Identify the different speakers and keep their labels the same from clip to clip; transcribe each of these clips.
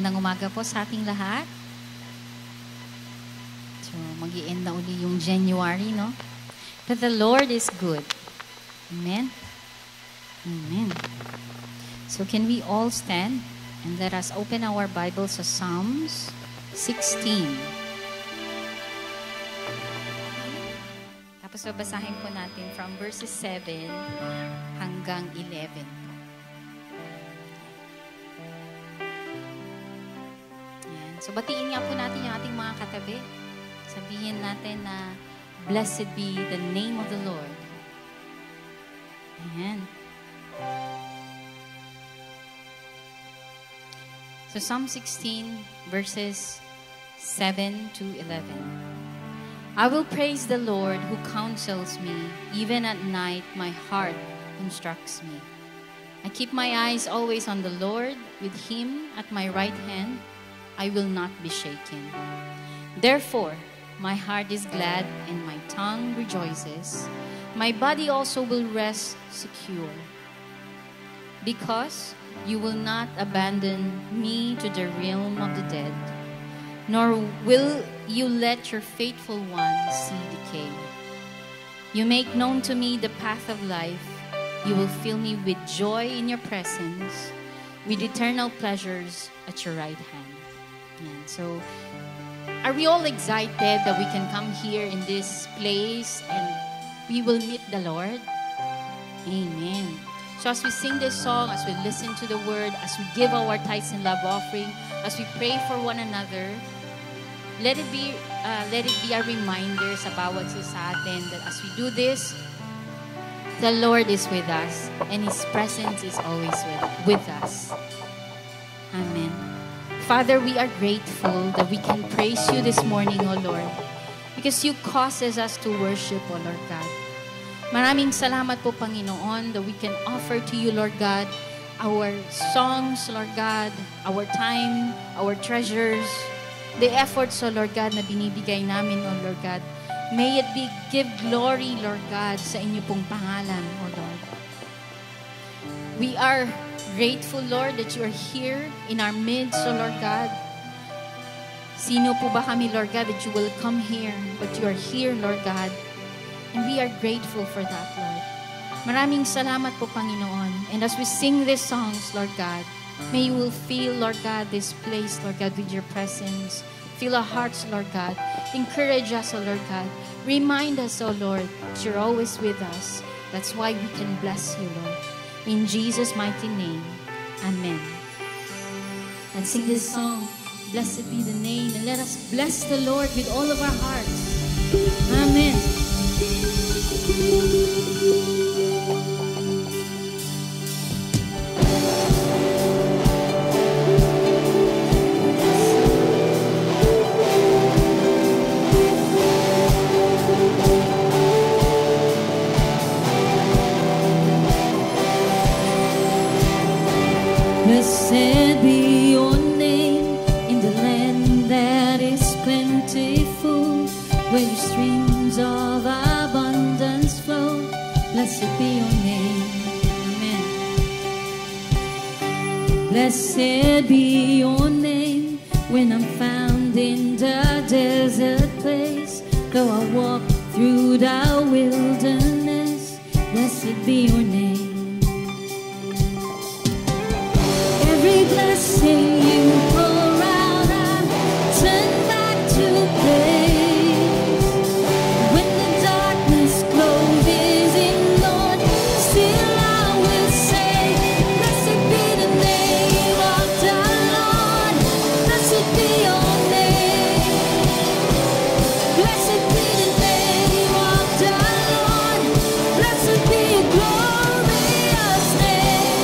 Speaker 1: magandang umaga po sa ating lahat. So, mag-i-end na uli yung January, no? But the Lord is good. Amen? Amen. So, can we all stand and let us open our Bibles sa Psalms 16. Tapos babasahin po natin from verses 7 hanggang 11. So, batiin nga po natin yung ating mga katabi. Sabihin natin na, blessed be the name of the Lord. Amen. So, Psalm 16, verses 7 to 11. I will praise the Lord who counsels me. Even at night, my heart instructs me. I keep my eyes always on the Lord. With Him at my right hand, I will not be shaken. Therefore, my heart is glad and my tongue rejoices. My body also will rest secure. Because you will not abandon me to the realm of the dead, nor will you let your faithful one see decay. You make known to me the path of life. You will fill me with joy in your presence, with eternal pleasures at your right hand. So, are we all excited that we can come here in this place and we will meet the Lord? Amen. So as we sing this song, as we listen to the word, as we give our tithes and love offering, as we pray for one another, let it be a reminder sa bawat isa sa atin that as we do this, the Lord is with us and His presence is always with us. Amen. Father, we are grateful that we can praise You this morning, O Lord, because You causes us to worship, O Lord God. Maraming salamat po, Panginoon, that we can offer to You, Lord God, our songs, Lord God, our time, our treasures, the efforts, O Lord God, na binibigay namin, O Lord God. May it be give glory, Lord God, sa Inyo pong pangalan, O Lord. We are grateful, Lord, that You are here in our midst, O Lord God. Sino po ba kami, Lord God, that You will come here, but You are here, Lord God. And we are grateful for that, Lord. Maraming salamat po, Panginoon. And as we sing these songs, Lord God, may You will fill, Lord God, this place, Lord God, with Your presence. Fill our hearts, Lord God. Encourage us, O Lord God. Remind us, O Lord, that You're always with us. That's why we can bless You, Lord. In Jesus' mighty name, amen. Let's sing this song, Blessed Be the Name, and let us bless the Lord with all of our hearts. Amen.
Speaker 2: Blessed be Your name in the land that is plentiful, where Your streams of abundance flow. Blessed be Your name. Amen. Blessed be Your name when I'm found in the desert place, though I walk through the wilderness. Blessed be Your name. Every blessing You pour out, I turn back to praise. When the darkness closes in, Lord, still I will say, blessed be the name of the Lord. Blessed be Your name. Blessed be the name of the Lord. Blessed be Your glorious name.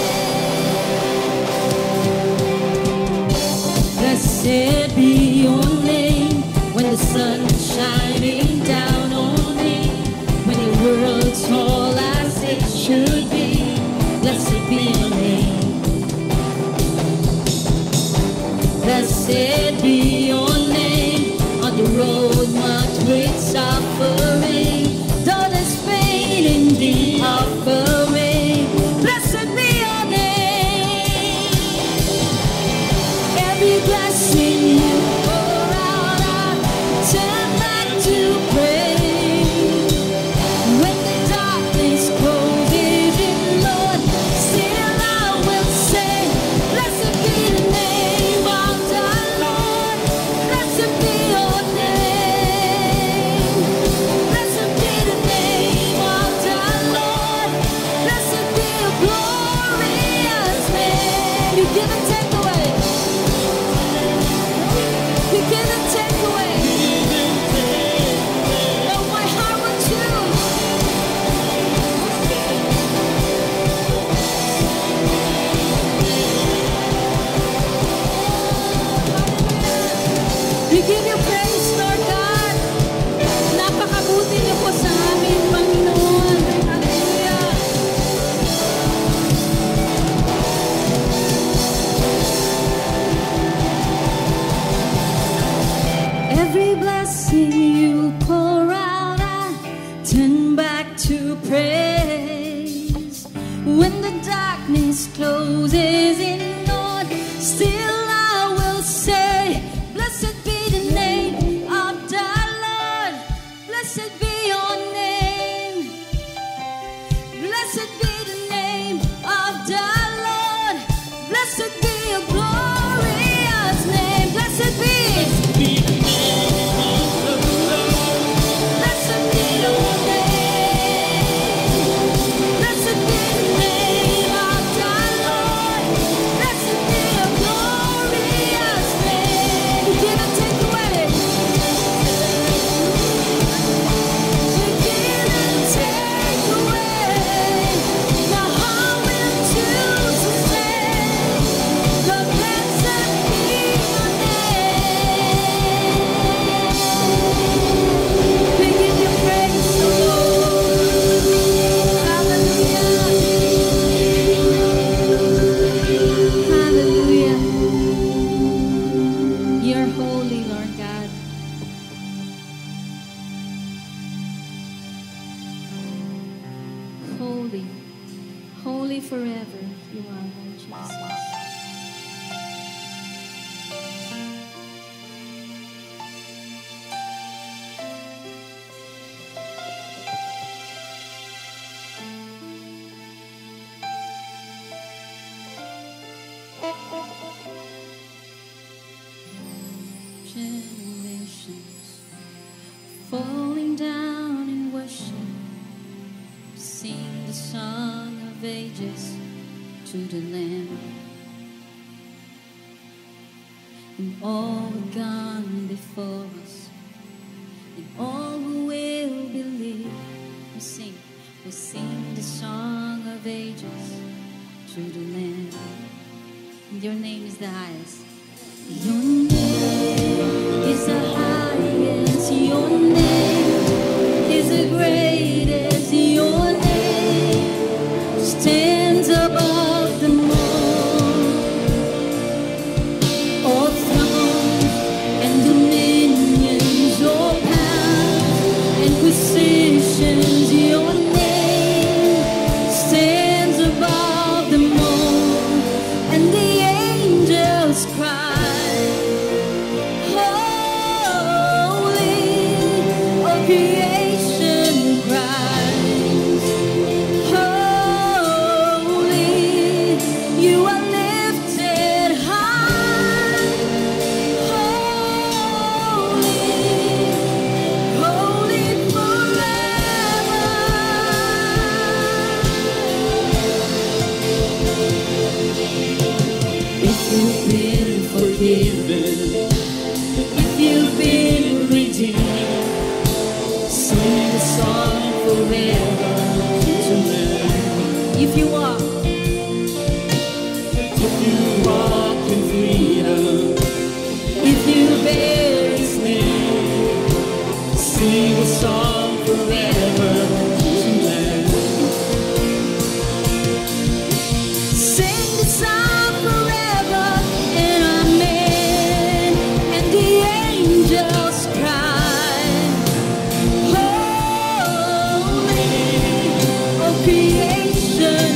Speaker 2: praise. When the darkness closes in, Lord, still I will say, blessed be the name of the Lord. Blessed be your name. Blessed be the name of the Lord. Blessed be your glorious name. Blessed be. Blessed be your name. Blessed be the name of the Lord. Blessed be your glorious name. You cannot take away. You cannot take away. Now how will choose to say, the blessed be your name. We give you praise, Lord. Hallelujah. Hallelujah. You're holy, Lord God. Holy, holy forever you are, Lord Jesus. Generations falling down in worship, sing the song of ages to the Lamb. And all who gone before us, and all who will believe, we sing the song of ages to the Lamb. And your name is the highest. Your name is the highest. Your name is the greatest. Your name stands above them all. All thrones and dominions, all powers and positions. Your name stands above them all. And the angels cry, creation cries, holy, you are lifted high, holy, holy forever. If you've been forgiven, if you've been redeemed, sing a song forever to me. If you walk in freedom, if you bear His name, sing a song forever to me. Sing the song forever and amen. And the angels cry, creation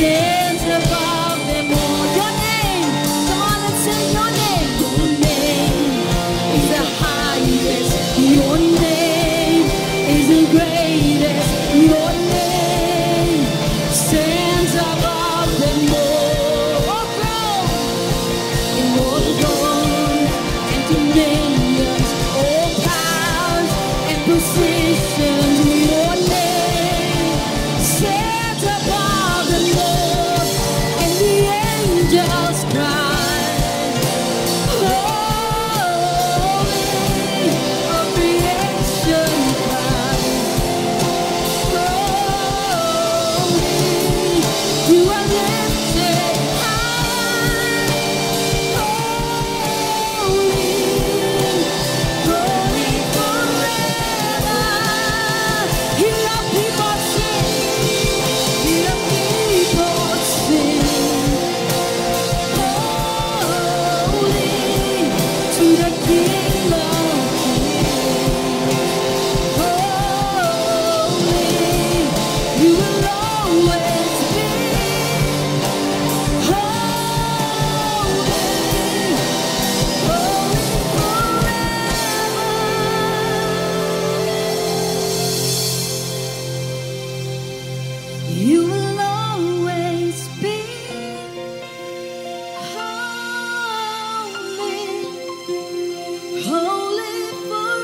Speaker 2: stands above them all. Your name, come on and say your name. Your name is the highest. Your name is the greatest. Your name stands above them all. Oh, throne, in your throne and dominions, all powers and positions. Your name stands above them all, and the angels cry, holy, all creation cries, holy, you are lifted high, holy, holy forever. Hear your people sing, hear your people sing, holy to the King of Kings, holy, you will always be holy, holy forever. You will always be holy, holy forever.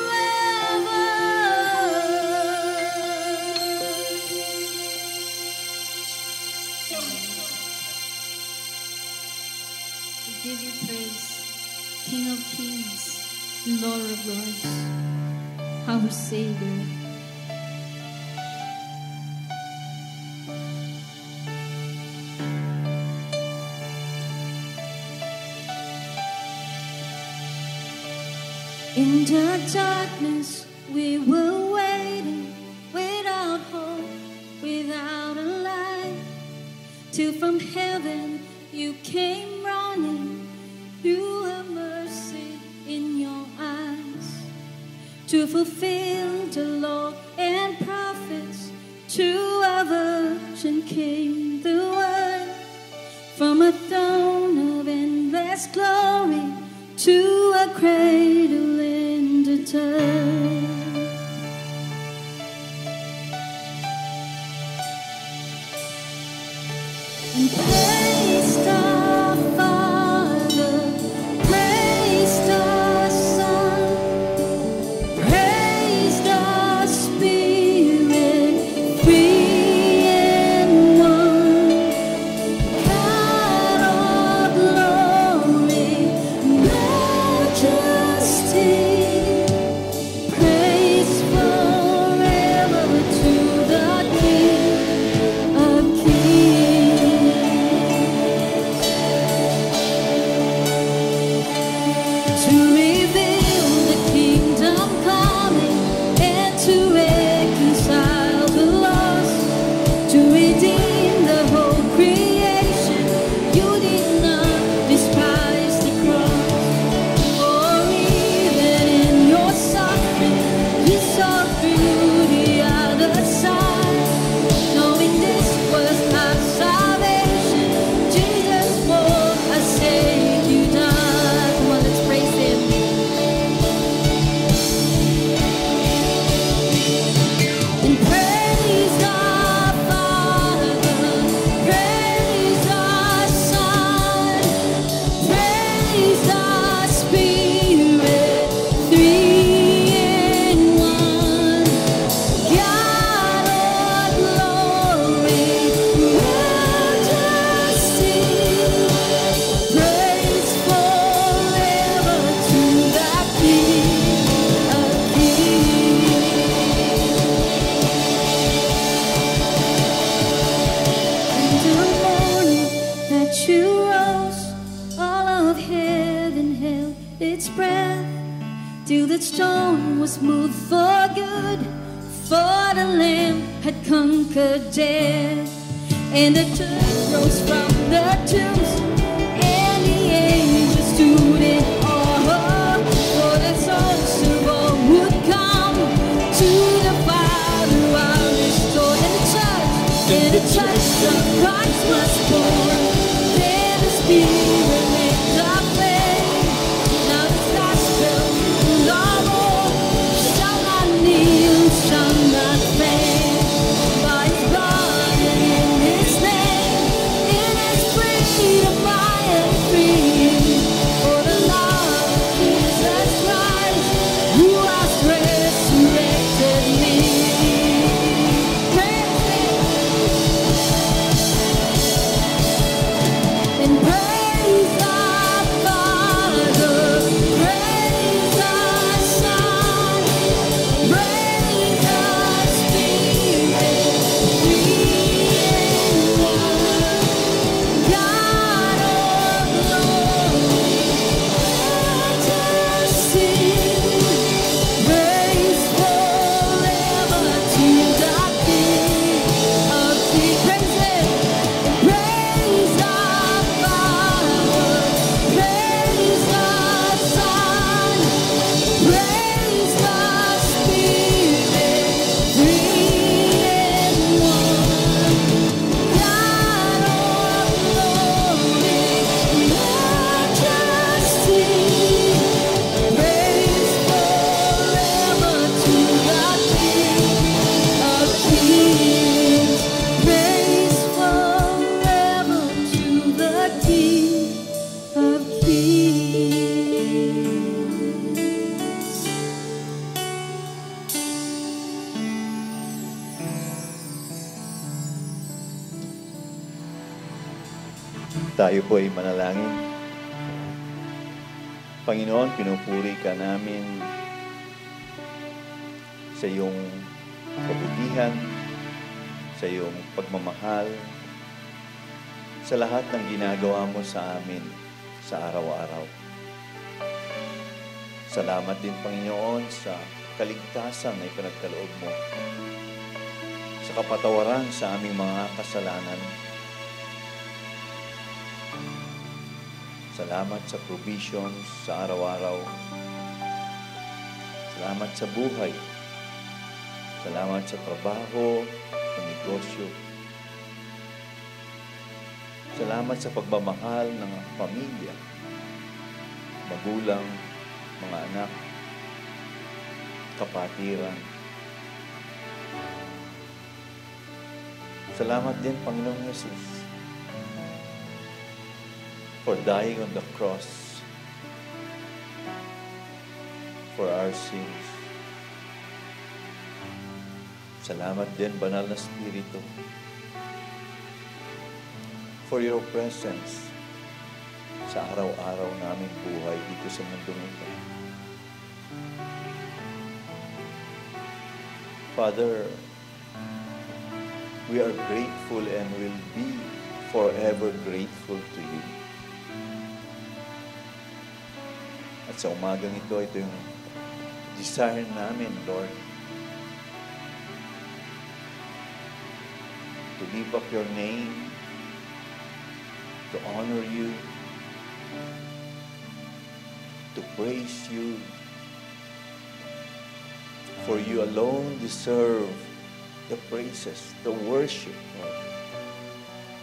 Speaker 1: We give you praise, King of Kings, Lord of Lords, our Savior.
Speaker 2: In the darkness, we were waiting, without hope, without a light, till from heaven you came running. You have mercy in your eyes to fulfill the law and prophets. To a virgin came the word from a throne of endless glory to a cradle in the dirt. And praise the Father, praise the Son, praise the Spirit, three in one. God of glory, majesty, praise forever to the King of Kings. To reveal the kingdom coming and to reconcile the lost, to redeem the whole creation. You did not despise the cross, or even in your suffering you saw through the other side. Knowing this was our salvation, Jesus for our sake you died. Come on, let's praise Him. And praise the Father, praise the Son, praise the Spirit, three in one. God of glory, majesty, praise forever to the King of Kings. In the morning that you rose, all of heaven held its breath, till the stone was moved for good, for the Lamb had conquered death. And the church rose from the tombs, and the angels stood in awe, for the souls of all would come to the Father while restored. And the church of Christ was
Speaker 3: Tayo po ay manalangin. Panginoon, pinupuri ka namin sa iyong kabutihan, sa iyong pagmamahal, sa lahat ng ginagawa mo sa amin sa araw-araw. Salamat din, Panginoon, sa kaligtasan na ipinagkaloob mo, sa kapatawaran sa aming mga kasalanan. Salamat sa provisions sa araw-araw. Salamat sa buhay. Salamat sa trabaho, sa negosyo. Salamat sa pagmamahal ng pamilya, magulang, mga anak, kapatiran. Salamat din, Panginoong Jesus, for dying on the cross for our sins. Salamat din, Banal na Espiritu, for your presence sa araw-araw naming buhay dito sa mundong ito. Father, we are grateful and will be forever grateful to you. At sa umagang ito yung desire namin, Lord, to lift up your name, to honor you, to praise you, for you alone deserve the praises, the worship, Lord.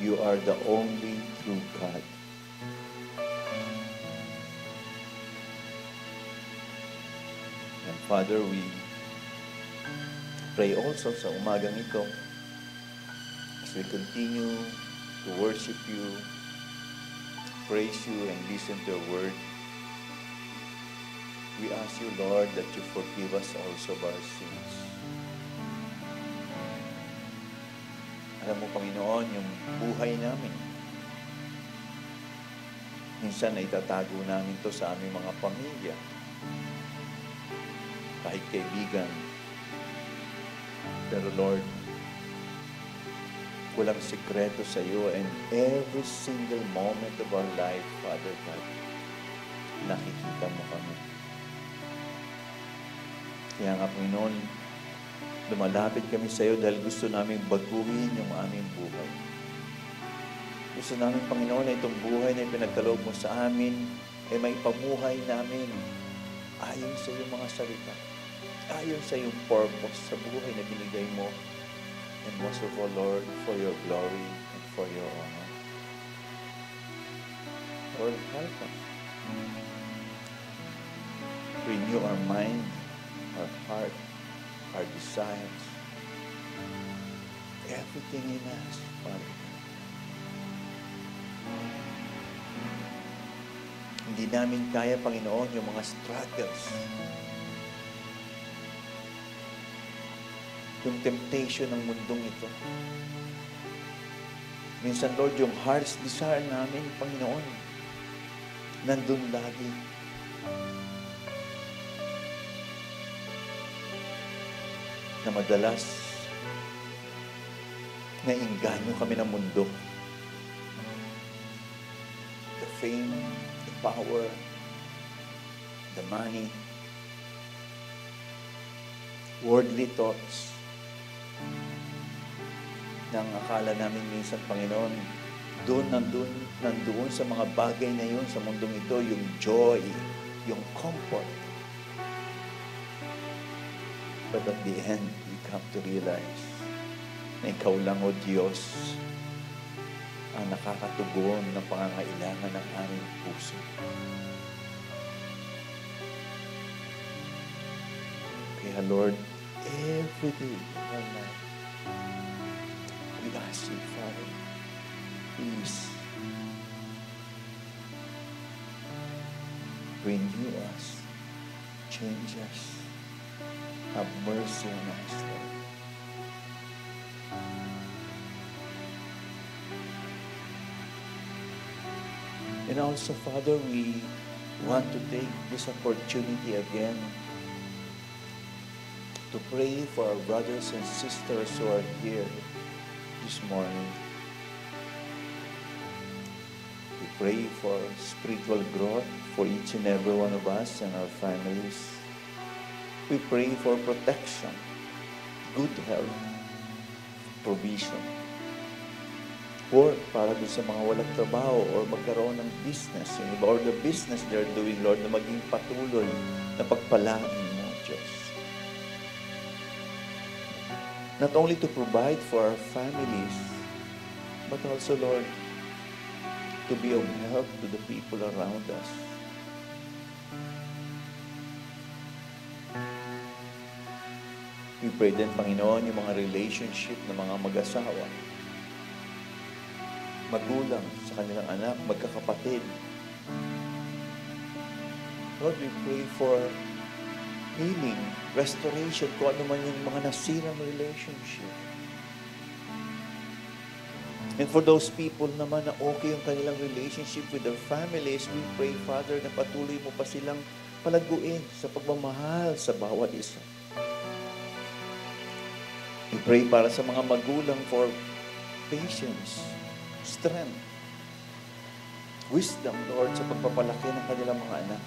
Speaker 3: You are the only true God. And Father, we pray also sa umagang ito, as we continue to worship you, praise you, and listen to your word, we ask you, Lord, that you forgive us also of our sins. Alam mo, Panginoon, yung buhay namin, minsan ay itatago namin to sa aming mga pamilya, kahit kaibigan. Pero Lord, walang sikreto sa iyo, and every single moment of our life, Father God, nakikita mo kami. Kaya nga, Panginoon, lumalapit kami sa iyo dahil gusto namin baguhin yung aming buhay. Gusto namin, Panginoon, na itong buhay na ipinagkaloob mo sa amin ay may pamuhay namin ayon sa iyong mga salita, ayon sa iyong purpose sa buhay na binigay mo. And most of all, Lord, for your glory and for your honor. Lord, help us. Renew our mind, our heart, our desires, everything in us, Father. Hindi namin kaya, Panginoon, yung mga struggles, yung temptation ng mundong ito. Minsan, Lord, yung heart's desire namin, Panginoon, nandun lagi. Na madalas nainganyo kami ng mundo. The fame, the power, the money, worldly thoughts, nang akala namin minsan, Panginoon, nandoon sa mga bagay na yun sa mundong ito, yung joy, yung comfort. But at the end, we come to realize na ikaw lang, O Diyos, ang nakakatugon ng pangangailangan ng aming puso. Kaya, Lord, every day of our life, we ask you, Father, please renew us, change us, have mercy on us, Lord. And also, Father, we want to take this opportunity again to pray for our brothers and sisters who are here this morning. We pray for spiritual growth for each and every one of us and our families. We pray for protection, good health, provision. Work para doon sa mga walang trabaho or magkaroon ng business, yung iba, or the business they're doing, Lord, na maging patuloy na pagpalaan mo, Diyos. Not only to provide for our families, but also, Lord, to be of help to the people around us. We pray din, Panginoon, yung mga relationship ng mga mag-asawa, magulang sa kanilang anak, magkakapatid. Lord, we pray for healing, restoration, kung ano man yung mga nasirang relationship. And for those people naman na okay yung kanilang relationship with their families, we pray, Father, na patuloy mo pa silang palaguin sa pagmamahal sa bawat isa. We pray para sa mga magulang for patience, strength, wisdom, Lord, sa pagpapalaki ng kanilang mga anak.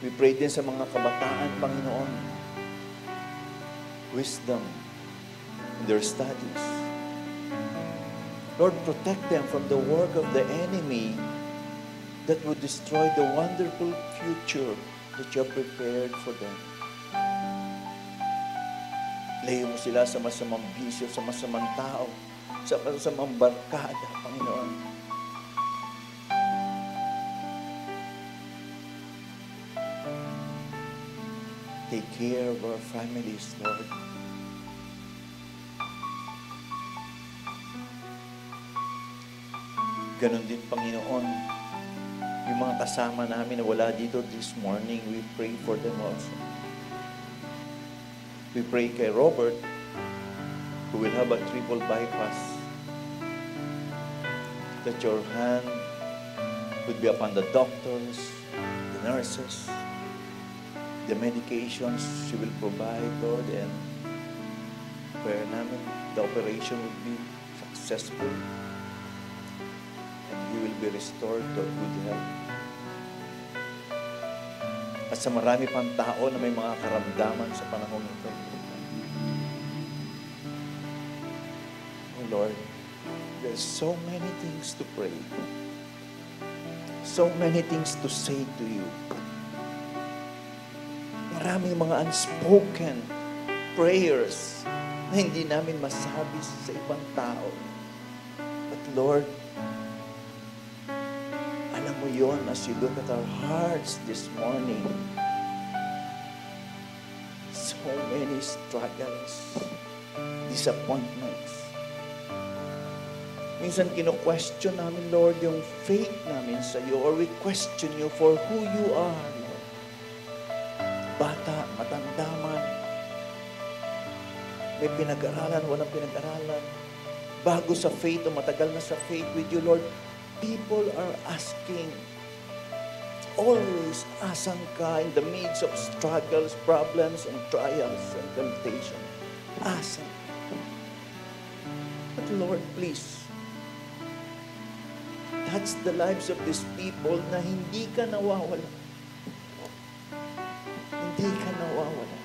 Speaker 3: We pray din sa mga kabataan, Panginoon, wisdom in their studies. Lord, protect them from the work of the enemy that would destroy the wonderful future that you have prepared for them. Layo mo sila sa masamang bisyo, sa masamang tao, sa masamang barkada, Panginoon. Take care of our families, Lord. Ganon din, Panginoon, yung mga kasama namin na wala dito this morning, we pray for them also. We pray kay Robert, who will have a triple bypass, that your hand would be upon the doctors, the nurses, the medications she will provide, Lord, and prayer namin, the operation would be successful and he will be restored to good health. At sa marami pang tao na may mga karamdaman sa panahon ito. Oh Lord, there's so many things to pray. So many things to say to you. Maraming mga unspoken prayers na hindi namin masabi sa ibang tao. But Lord, alam mo yon as you look at our hearts this morning. So many struggles, disappointments. Minsan kino-question namin, Lord, yung faith namin sa iyo, or we question you for who you are, Lord. Bata, matanda man, may pinag-aralan, walang pinag-aralan, bago sa faith o matagal na sa faith with you, Lord, people are asking, always asan ka in the midst of struggles, problems, and trials and temptation. Asan. But Lord, please, touch the lives of these people na hindi ka nawawala. Hindi ka nawawala.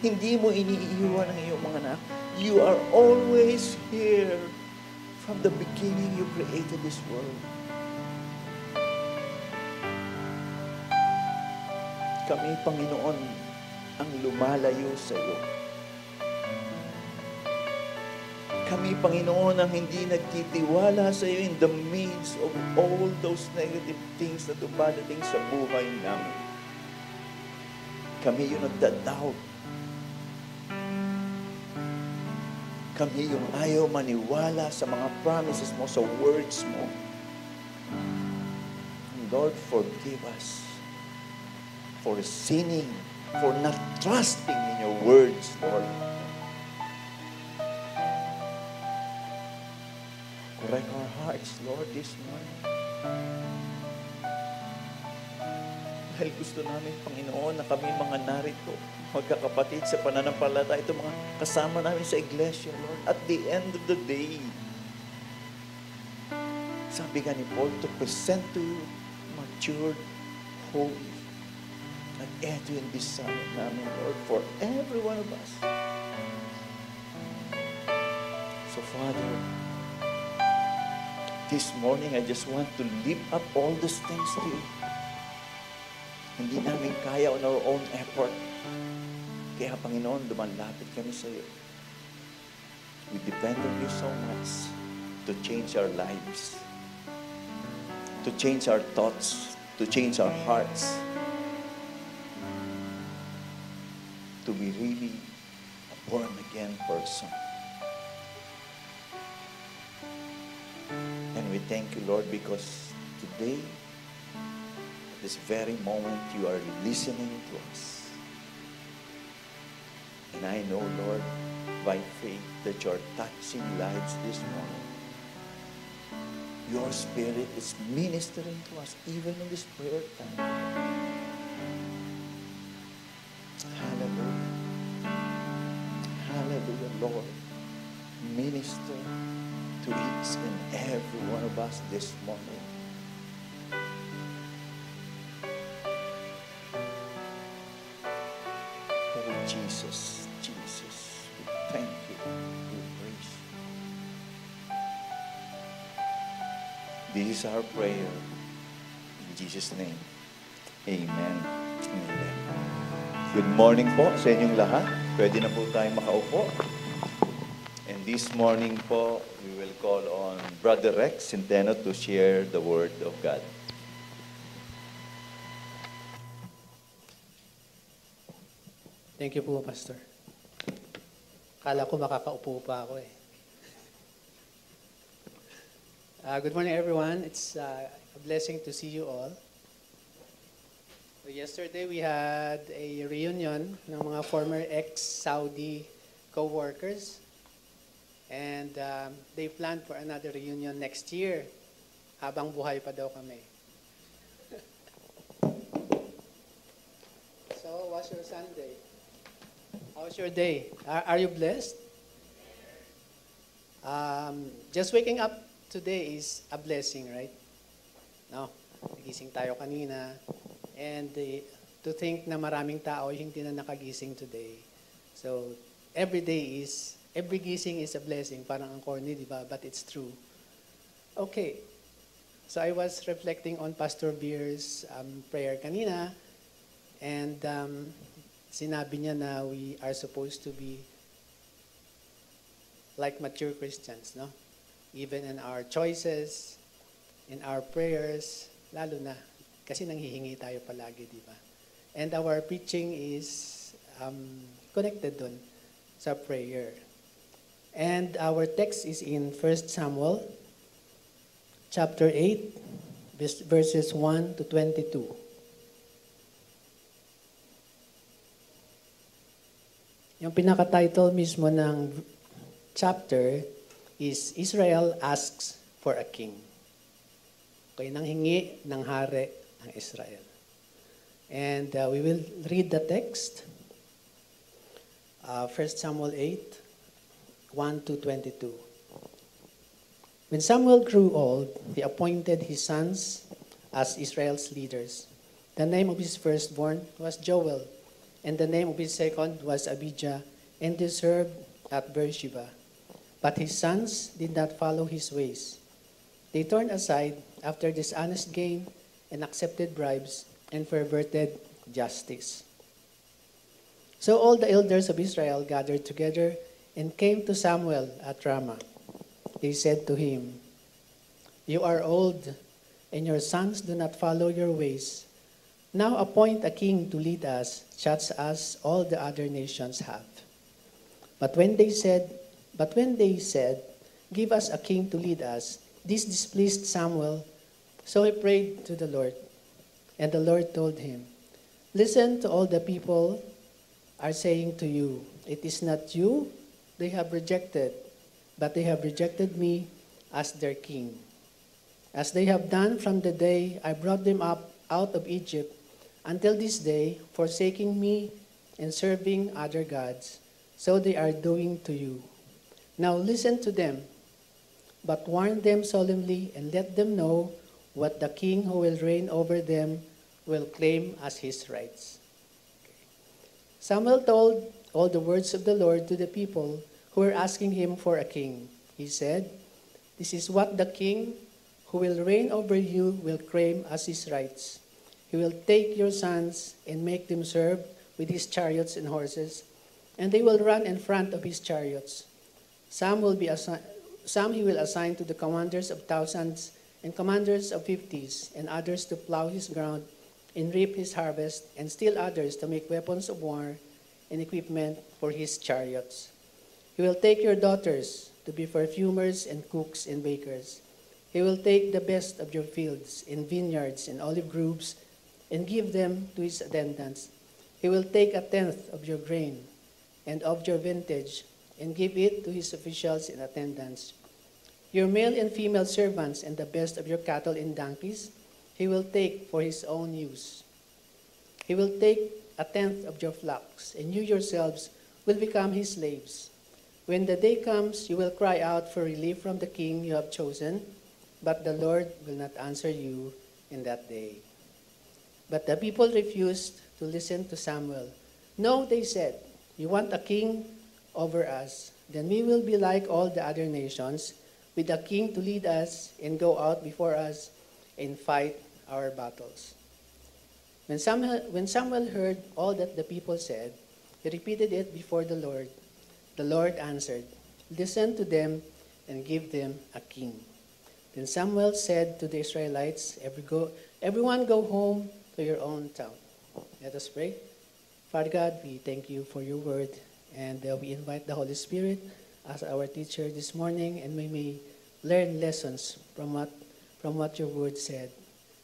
Speaker 3: Hindi mo iniiwan ang iyong mga anak. You are always here. From the beginning, you created this world. Kami, Panginoon, ang lumalayo sa iyo. Kami, Panginoon, ang hindi nagtitiwala sa iyo in the midst of all those negative things na dumadating sa buhay namin. Kami yung nagda-doubt. Kami yung ayaw maniwala sa mga promises mo, sa words mo. Lord, forgive us for sinning, for not trusting in your words, Lord. Correct our hearts, Lord, this morning. Dahil gusto namin, Panginoon, na kami mga narito, magkakapatid sa pananampalataya, ito mga kasama namin sa iglesia, Lord. At the end of the day, sabi nga ni Paul, to present to you matured, holy. At ito yung desire namin, Lord, for every one of us. So, Father, this morning, I just want to lift up all those things to you. Hindi namin kaya on our own effort. Kaya, Panginoon, lumalapit kami sa iyo. We depend on you so much to change our lives, to change our thoughts, to change our hearts, to be really a born-again person. And we thank you, Lord, because today, at this very moment, you are listening to us. And I know, Lord, by faith, that you are touching lives this morning. Your Spirit is ministering to us, even in this prayer time. Hallelujah. Hallelujah, Lord. Minister to each and every one of us this morning. Oh, Jesus, Jesus, we thank you. We praise you. This is our prayer. In Jesus' name, amen. Amen. Good morning po sa inyong lahat. Pwede na po tayong makaupo. And this morning po, we will call on Brother Rex Centeno to share the Word of God.
Speaker 4: Thank you po, Pastor. Kala ko makakaupo pa ako eh. Good morning, everyone. It's a blessing to see you all. So yesterday, we had a reunion ng mga former ex-Saudi co-workers. And they planned for another reunion next year. Habang buhay pa daw kami. So, what's your Sunday? How's your day? Are you blessed? Just waking up today is a blessing, right? No? Nagising tayo kanina. And to think na maraming tao hindi na nakagising today. So, every gising is a blessing. Parang ang corny, di ba? But it's true. Okay. So I was reflecting on Pastor Beer's prayer kanina. And sinabi niya na we are supposed to be like mature Christians, no? Even in our choices, in our prayers, lalo na. Kasi nanghihingi tayo palagi, di ba? And our preaching is connected dun sa prayer. And our text is in 1 Samuel, chapter 8, verses 1 to 22. Yung pinaka-title mismo ng chapter is Israel Asks for a King. Okay, nanghingi ng hari ang Israel. And we will read the text. 1 Samuel 8, 1 to 22. When Samuel grew old, he appointed his sons as Israel's leaders. The name of his firstborn was Joel, and the name of his second was Abijah, and they served at Beersheba. But his sons did not follow his ways. They turned aside after dishonest gain and accepted bribes and perverted justice. So all the elders of Israel gathered together and came to Samuel at Ramah. They said to him, "You are old, and your sons do not follow your ways. Now appoint a king to lead us, such as all the other nations have." But when they said, "Give us a king to lead us," this displeased Samuel. So he prayed to the Lord. And the Lord told him, "Listen to all the people are saying to you, 'It is not you they have rejected, but they have rejected me as their king.' As they have done from the day I brought them up out of Egypt until this day, forsaking me and serving other gods. So they are doing to you. Now listen to them, but warn them solemnly and let them know what the king who will reign over them will claim as his rights. Samuel told all the words of the Lord to the people who were asking him for a king. He said, "This is what the king who will reign over you will claim as his rights. He will take your sons and make them serve with his chariots and horses, and they will run in front of his chariots. Some he will assign to the commanders of thousands and commanders of fifties, and others to plow his ground and reap his harvest, and still others to make weapons of war and equipment for his chariots. He will take your daughters to be perfumers and cooks and bakers. He will take the best of your fields and vineyards and olive groves and give them to his attendants. He will take a tenth of your grain and of your vintage and give it to his officials and attendants. Your male and female servants and the best of your cattle and donkeys he will take for his own use. He will take a tenth of your flocks, and you yourselves will become his slaves. When the day comes, you will cry out for relief from the king you have chosen, but the Lord will not answer you in that day." But the people refused to listen to Samuel. "No," they said, "you want a king over us. Then we will be like all the other nations, with a king to lead us and go out before us and fight our battles." When Samuel heard all that the people said, he repeated it before the Lord. The Lord answered, "Listen to them and give them a king." Then Samuel said to the Israelites, "Everyone go home to your own town." Let us pray. Father God, we thank you for your word, and we invite the Holy Spirit as our teacher this morning, and we may learn lessons from what your word said.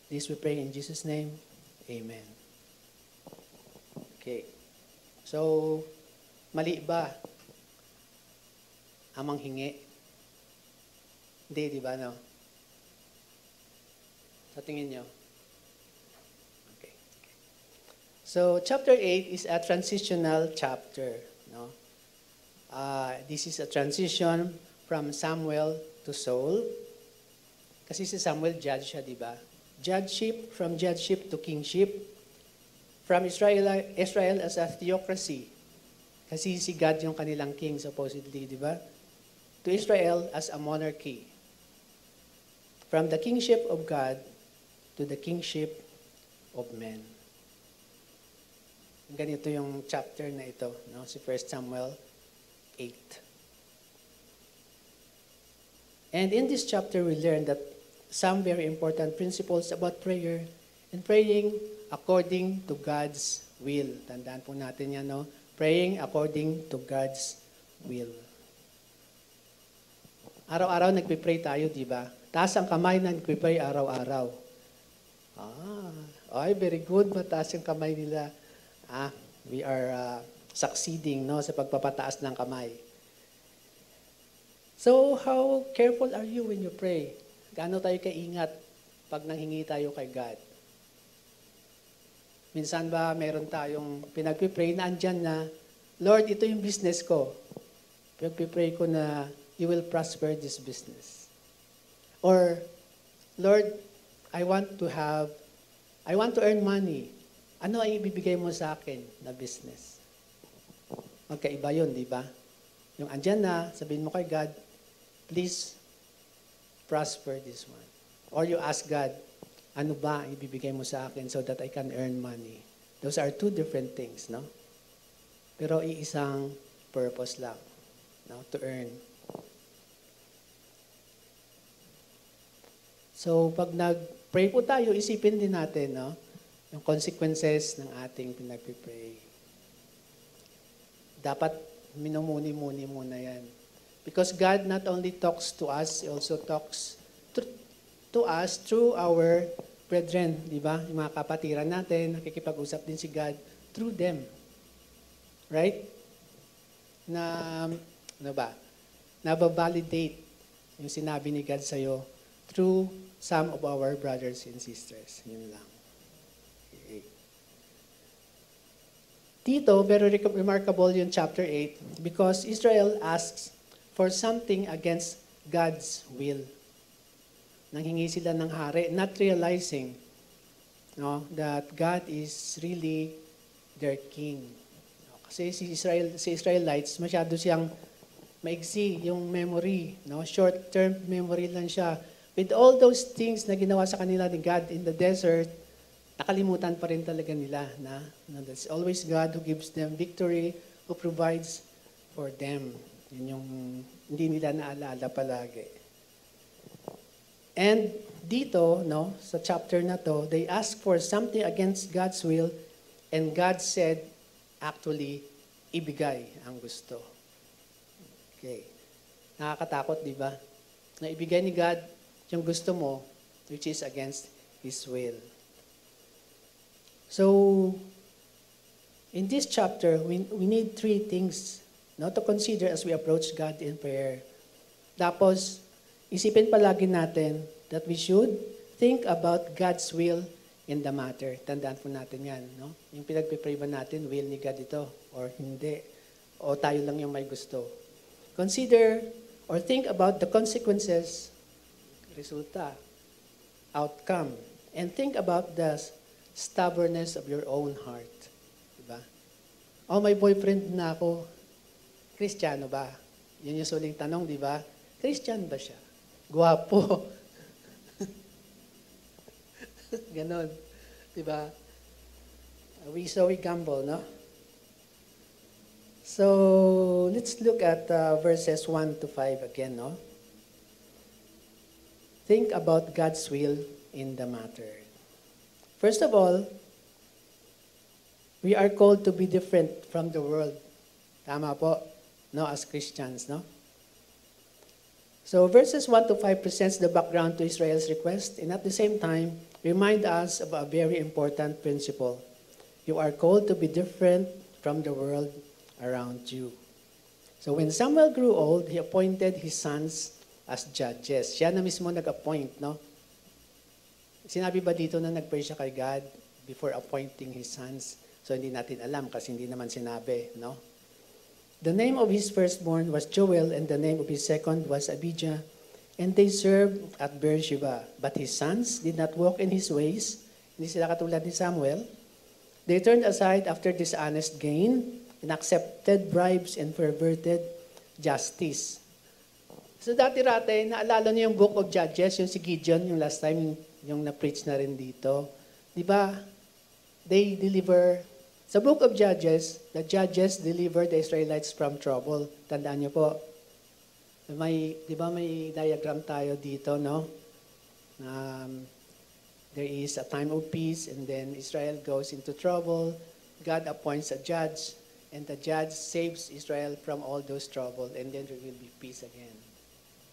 Speaker 4: This we pray in Jesus' name. Amen. Okay. So, mali ba ang manghingi? Hindi, di ba, no? Sa tingin nyo? Okay. So, chapter 8 is a transitional chapter, no? This is a transition from Samuel to Saul. Kasi si Samuel, judge siya, di ba? From judgeship to kingship. From Israel as a theocracy. Kasi si God yung kanilang king, supposedly, di ba? To Israel as a monarchy. From the kingship of God to the kingship of men. Ganito yung chapter na ito, no? Si 1 Samuel 8. And in this chapter, we learn that some very important principles about prayer and praying according to God's will. Tandaan po natin yan, no? Praying according to God's will. Araw-araw nagpipray tayo, di ba? Taas ang kamay na nagpipray araw-araw. Very good. Mataas yung kamay nila. We are succeeding, no, sa pagpapataas ng kamay. So, how careful are you when you pray? Gaano tayo kaingat pag nanghingi tayo kay God? Minsan ba meron tayong pinagpipray na andyan na, "Lord, ito yung business ko. Pinagpipray ko na you will prosper this business." Or, "Lord, I want to earn money. Ano ay ibibigay mo sa akin na business?" Magkaiba yun, di ba? Yung andyan na, sabihin mo kay God, "Please, prosper this one." Or you ask God, "Ano ba ang ibibigay mo sa akin so that I can earn money?" Those are two different things, no? Pero iisang purpose lang, no? To earn. So, pag nag-pray po tayo, isipin din natin, no? Yung consequences ng ating pinag-pray. Dapat minumuni-muni muna yan. Because God not only talks to us, He also talks to us through our brethren, di ba? Yung mga kapatiran natin, nakikipag-usap din si God through them. Right? Nababalidate yung sinabi ni God sa'yo through some of our brothers and sisters. Yun lang. Okay. Dito, very remarkable yung chapter 8 because Israel asks for something against God's will. Nanghingi sila ng hari, not realizing that God is really their king. Kasi si Israelites, masyado siyang maigsi yung memory. Short-term memory lang siya. With all those things na ginawa sa kanila ni God in the desert, nakalimutan pa rin talaga nila na that's always God who gives them victory, who provides for them. Yun yung hindi nila naalala palagi. And dito, sa chapter na to, they ask for something against God's will and God said, actually, ibigay ang gusto. Okay. Nakakatakot, di ba? Na ibigay ni God yung gusto mo, which is against His will. So, in this chapter, we need three things to consider as we approach God in prayer. Tapos, isipin palagi natin that we should think about God's will in the matter. Tandaan po natin yan. Yung pinagpipray ba natin, will ni God ito or hindi? O tayo lang yung may gusto? Consider or think about the consequences, resulta, outcome, and think about the stubbornness of your own heart. Diba? May boyfriend na ako. Kristiyano ba? Yun yung suling tanong, di ba? Christian ba siya? Guwapo. Ganon. Di ba? We gamble, no? So, let's look at verses 1 to 5 again, no? Think about God's will in the matter. First of all, we are called to be different from the world. Tama po, as Christians, no? So verses 1 to 5 presents the background to Israel's request and at the same time remind us of a very important principle. You are called to be different from the world around you. So when Samuel grew old, he appointed his sons as judges. Siya na mismo nag-appoint, no? Sinabi ba dito na nag-pray siya kay God before appointing his sons? So hindi natin alam kasi hindi naman sinabi, no? The name of his firstborn was Joel and the name of his second was Abijah. And they served at Beersheba. But his sons did not walk in his ways. Hindi sila katulad ni Samuel. They turned aside after dishonest gain and accepted bribes and perverted justice. So dati-rate, naalala niyo yung Book of Judges, yung si Gideon, yung last time, yung na-preach na rin dito. Di ba? They deliver, sa Book of Judges, the judges deliver the Israelites from trouble. Tandaan niyo po. Di ba may diagram tayo dito, no? There is a time of peace and then Israel goes into trouble. God appoints a judge and the judge saves Israel from all those trouble and then there will be peace again.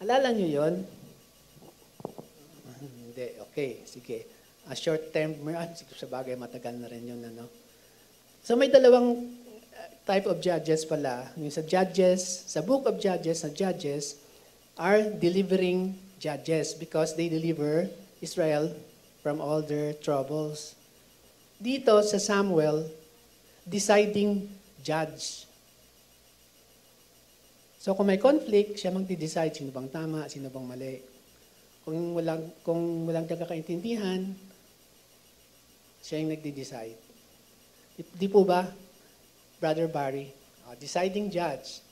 Speaker 4: Alala niyo yun? Hindi. Okay, sige. A short term, sa bagay, matagal na rin yun, ano? So may dalawang type of judges pala. Yung sa judges, sa Book of Judges, sa judges are delivering judges because they deliver Israel from all their troubles. Dito sa Samuel, deciding judge. So kung may conflict, siya magdi-decide sino bang tama, sino bang mali. Kung walang kakaintindihan, siya yung nagdi-decide. Di po ba, Brother Barry? Deciding judge.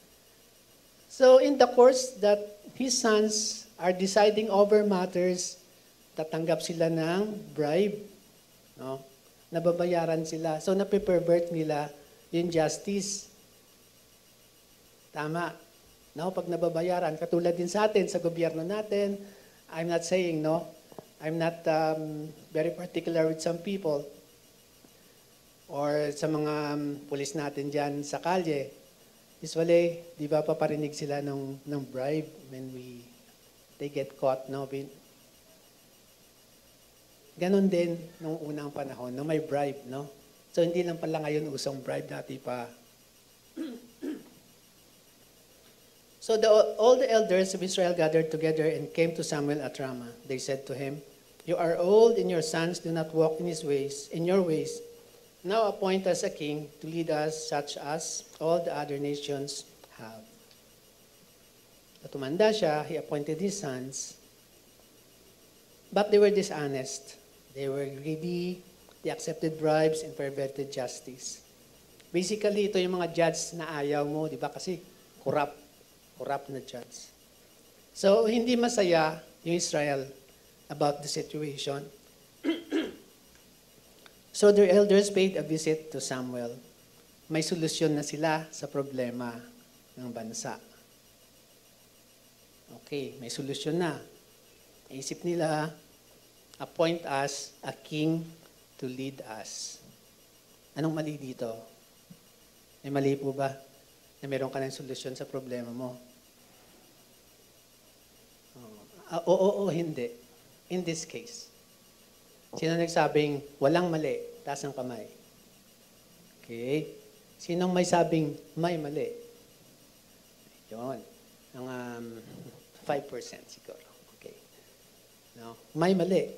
Speaker 4: So in the course that his sons are deciding over matters, tatanggap sila ng bribe. No? Nababayaran sila. So nape-pervert nila yung justice. Tama. No, pag nababayaran, katulad din sa atin, sa gobyerno natin, I'm not saying, no, I'm not very particular with some people or sa mga pulis natin dyan sa kalye. Usually, di ba paparinig sila ng bribe when they get caught, no? Ganon din nung unang panahon, no, may bribe, no? So hindi lang pala ngayon usong bribe, dati pa. So all the elders of Israel gathered together and came to Samuel at Ramah. They said to him, "You are old and your sons do not walk in your ways. Now appoint us a king to lead us such as all the other nations have. At tumanda siya, he appointed his sons, but they were dishonest. They were greedy, they accepted bribes and perverted justice. Basically, ito yung mga judge na ayaw mo, di ba? Kasi corrupt na judge. So, hindi masaya yung Israel about the situation. So their elders paid a visit to Samuel. May solusyon na sila sa problema ng bansa. Okay, may solusyon na. Isip nila, appoint us a king to lead us. Anong mali dito? May mali po ba na meron ka ng solusyon sa problema mo? Oo, hindi. In this case. Sino nagsabing walang mali? Taas ang kamay. Okay. Sinong may sabing may mali? Yun. Ang 5% siguro. Okay. No? May mali.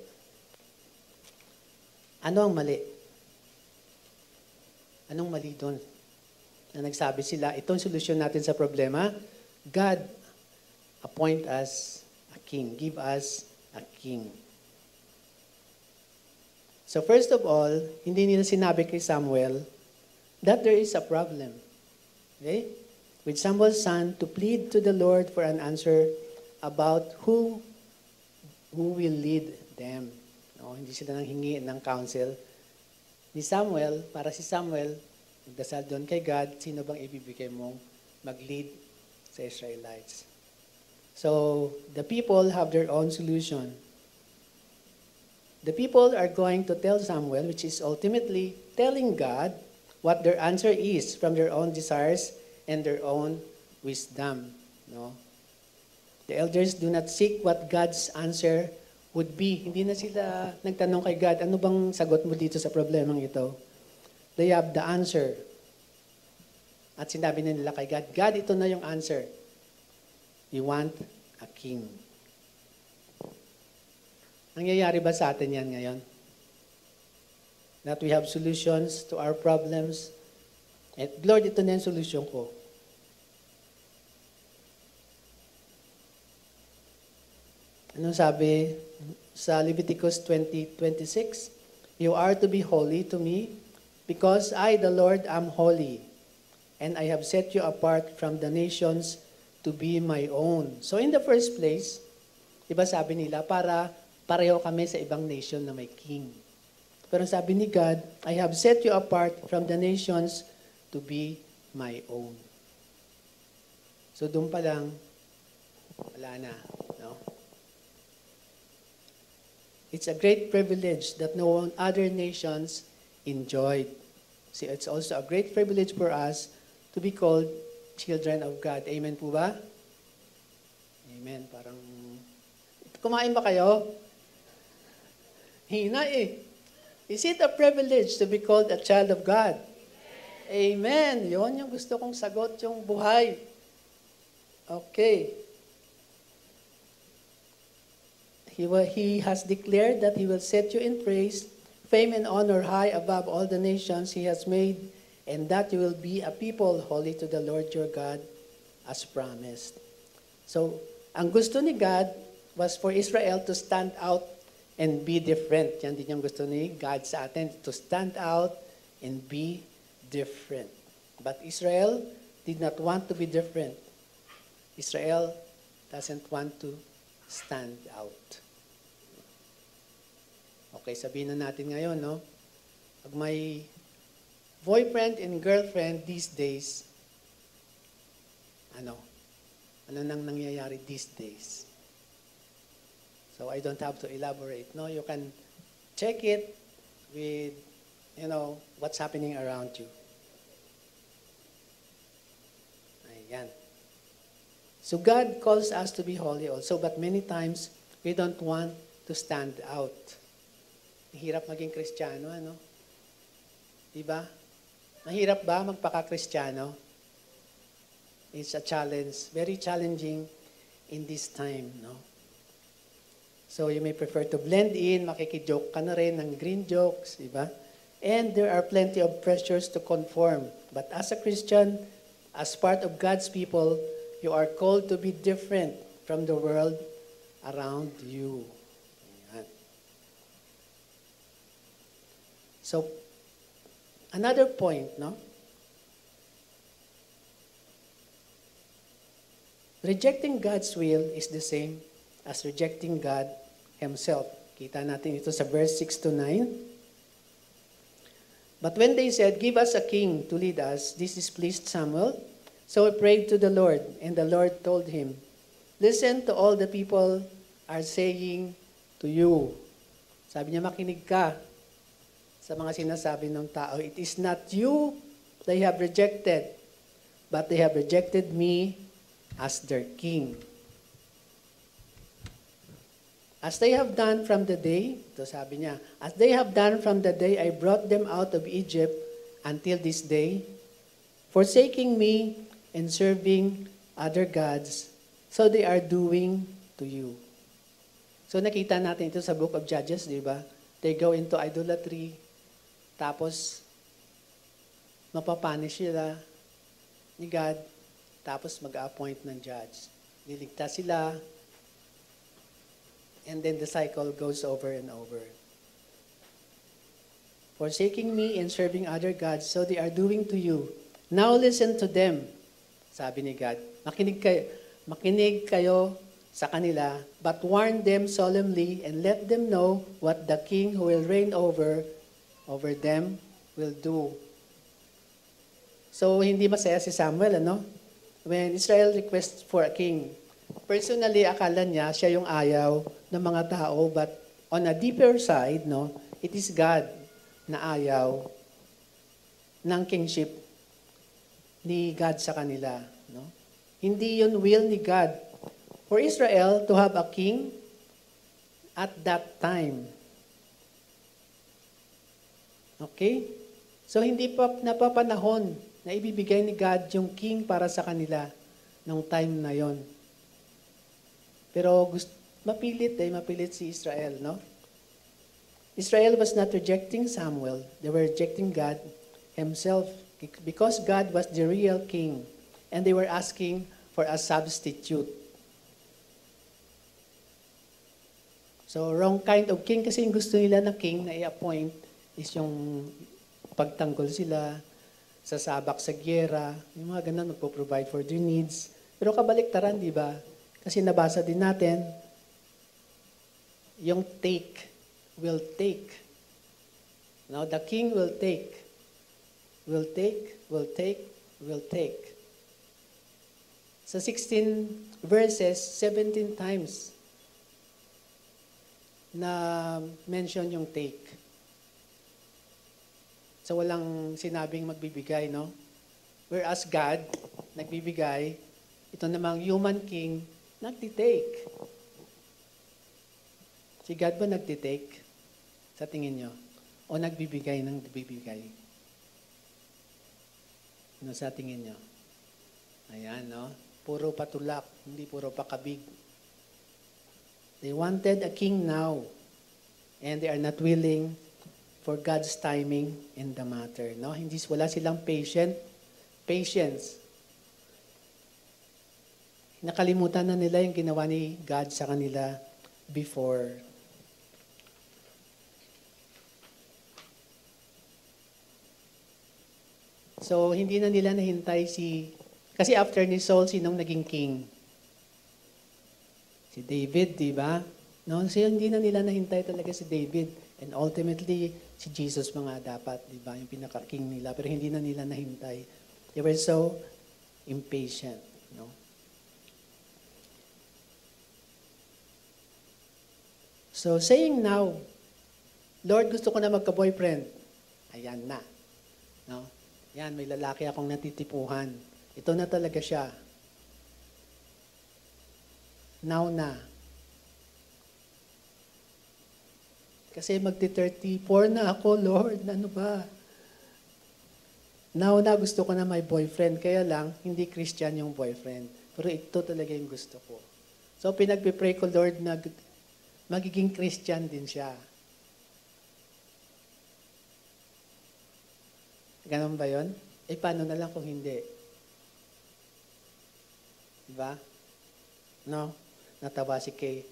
Speaker 4: Ano ang mali? Anong mali doon? Na nagsabi sila, itong solusyon natin sa problema, God, appoint us a king. Give us a king. So first of all, hindi nila sinabi kay Samuel that there is a problem. Okay? With Samuel's son to plead to the Lord for an answer about who will lead them. No, hindi sila nang hingi ng counsel ni Samuel, para si Samuel, magdasal doon kay God, sino bang ibibigay mong mag-lead sa Israelites. So, the people have their own solution. The people are going to tell Samuel, which is ultimately telling God what their answer is from their own desires and their own wisdom. No? The elders do not seek what God's answer would be. Hindi na sila nagtanong kay God, ano bang sagot mo dito sa problemang ito? They have the answer. At sinabi na nila kay God, God, ito na yung answer. We want a king. Nangyayari ba sa atin yan ngayon? That we have solutions to our problems. At Lord, ito na yung solution ko. Anong sabi sa Leviticus 20:26? You are to be holy to me, because I, the Lord, am holy, and I have set you apart from the nations to be my own. So in the first place, diba sabi nila, para pareho kami sa ibang nation na may king. Pero sabi ni God, I have set you apart from the nations to be my own. So doon pa lang, wala na. No? It's a great privilege that no other nations enjoyed. See, it's also a great privilege for us to be called children of God. Amen po ba? Amen. Parang, kumain ba kayo? Hina eh. Is it a privilege to be called a child of God? Amen. Yon yung gusto kong sagot, yung buhay. Okay. He has declared that He will set you in praise, fame and honor high above all the nations He has made, and that you will be a people holy to the Lord your God, as promised. So, ang gusto ni God was for Israel to stand out and be different. Yan din yung gusto ni God sa atin, to stand out and be different. But Israel did not want to be different. Israel doesn't want to stand out. Okay, sabihin na natin ngayon, no? Pag may boyfriend and girlfriend these days, ano nang nangyayari these days? So I don't have to elaborate. No, you can check it with, what's happening around you. Ayan. So God calls us to be holy also, but many times we don't want to stand out. Mahirap maging Kristiyano, ano? Diba? Mahirap ba magpaka-Kristiyano? It's a challenge, very challenging in this time, no? So you may prefer to blend in, makikijoke ka na rin ng green jokes, di ba? And there are plenty of pressures to conform. But as a Christian, as part of God's people, you are called to be different from the world around you. Ayan. So, another point, no? Rejecting God's will is the same as rejecting God Himself. Kita natin ito sa verse 6 to 9. But when they said, "Give us a king to lead us," this displeased Samuel. So he prayed to the Lord, and the Lord told him, "Listen to all the people are saying to you." Sabi niya, makinig ka sa mga sinasabi ng tao. It is not you they have rejected, but they have rejected me as their king. As they have done from the day, ito sabi niya, as they have done from the day I brought them out of Egypt until this day, forsaking me and serving other gods, so they are doing to you. So nakita natin ito sa book of Judges, di ba? They go into idolatry, tapos mapapunish sila ni God, tapos mag-appoint ng judge. Liligtas sila, and then the cycle goes over and over. Forsaking me and serving other gods, so they are doing to you. Now listen to them, sabi ni God. Makinig kayo sa kanila, but warn them solemnly and let them know what the king who will reign over them will do. So, hindi masaya si Samuel, ano? When Israel requests for a king, personally, akala niya siya yung ayaw ng mga tao, but on a deeper side, no, it is God na ayaw ng kingship ni God sa kanila. No? Hindi yun will ni God for Israel to have a king at that time. Okay? So, hindi pa napapanahon na ibibigay ni God yung king para sa kanila nung time na yon. Pero mapilit si Israel, no? Israel was not rejecting Samuel. They were rejecting God Himself because God was the real king and they were asking for a substitute. So, wrong kind of king kasi yung gusto nila na king na i-appoint is yung pagtanggol sila, sasabak sa gyera, yung mga ganun, magpo-provide for their needs. Pero kabaliktaran, di ba? Kasi nabasa din natin, yung will take. Now, the king will take. Will take. Sa 16 verses, 17 times na mention yung take. So, walang sinabing magbibigay, no? Whereas God, nagbibigay, ito namang human king, nagtitake. Si God ba nagtitake? Sa tingin nyo? O nagbibigay ng nagbibigay? Ano sa tingin nyo? Ayan, no? Puro patulak, hindi puro pakabig. They wanted a king now, and they are not willing for God's timing in the matter. No? Wala silang patience. Nakalimutan na nila yung ginawa ni God sa kanila before. So, hindi na nila nahintay kasi after ni Saul, sinong naging king? Si David, di ba? No? So, hindi na nila nahintay talaga si David. And ultimately, si Jesus mga dapat, di ba? Yung pinaka-king nila. Pero hindi na nila nahintay. They were so impatient. No? So, saying now, Lord, gusto ko na magka-boyfriend. Ayan na. No? Yan, may lalaki akong natitipuhan. Ito na talaga siya. Now na. Kasi magti-34 na ako, Lord. Ano ba? Now na gusto ko na may boyfriend. Kaya lang, hindi Christian yung boyfriend. Pero ito talaga yung gusto ko. So, pinagpipray ko, Lord, na magiging Christian din siya. Ganon ba yun? Eh, paano na lang kung hindi? Diba? No? Natawa si Kay.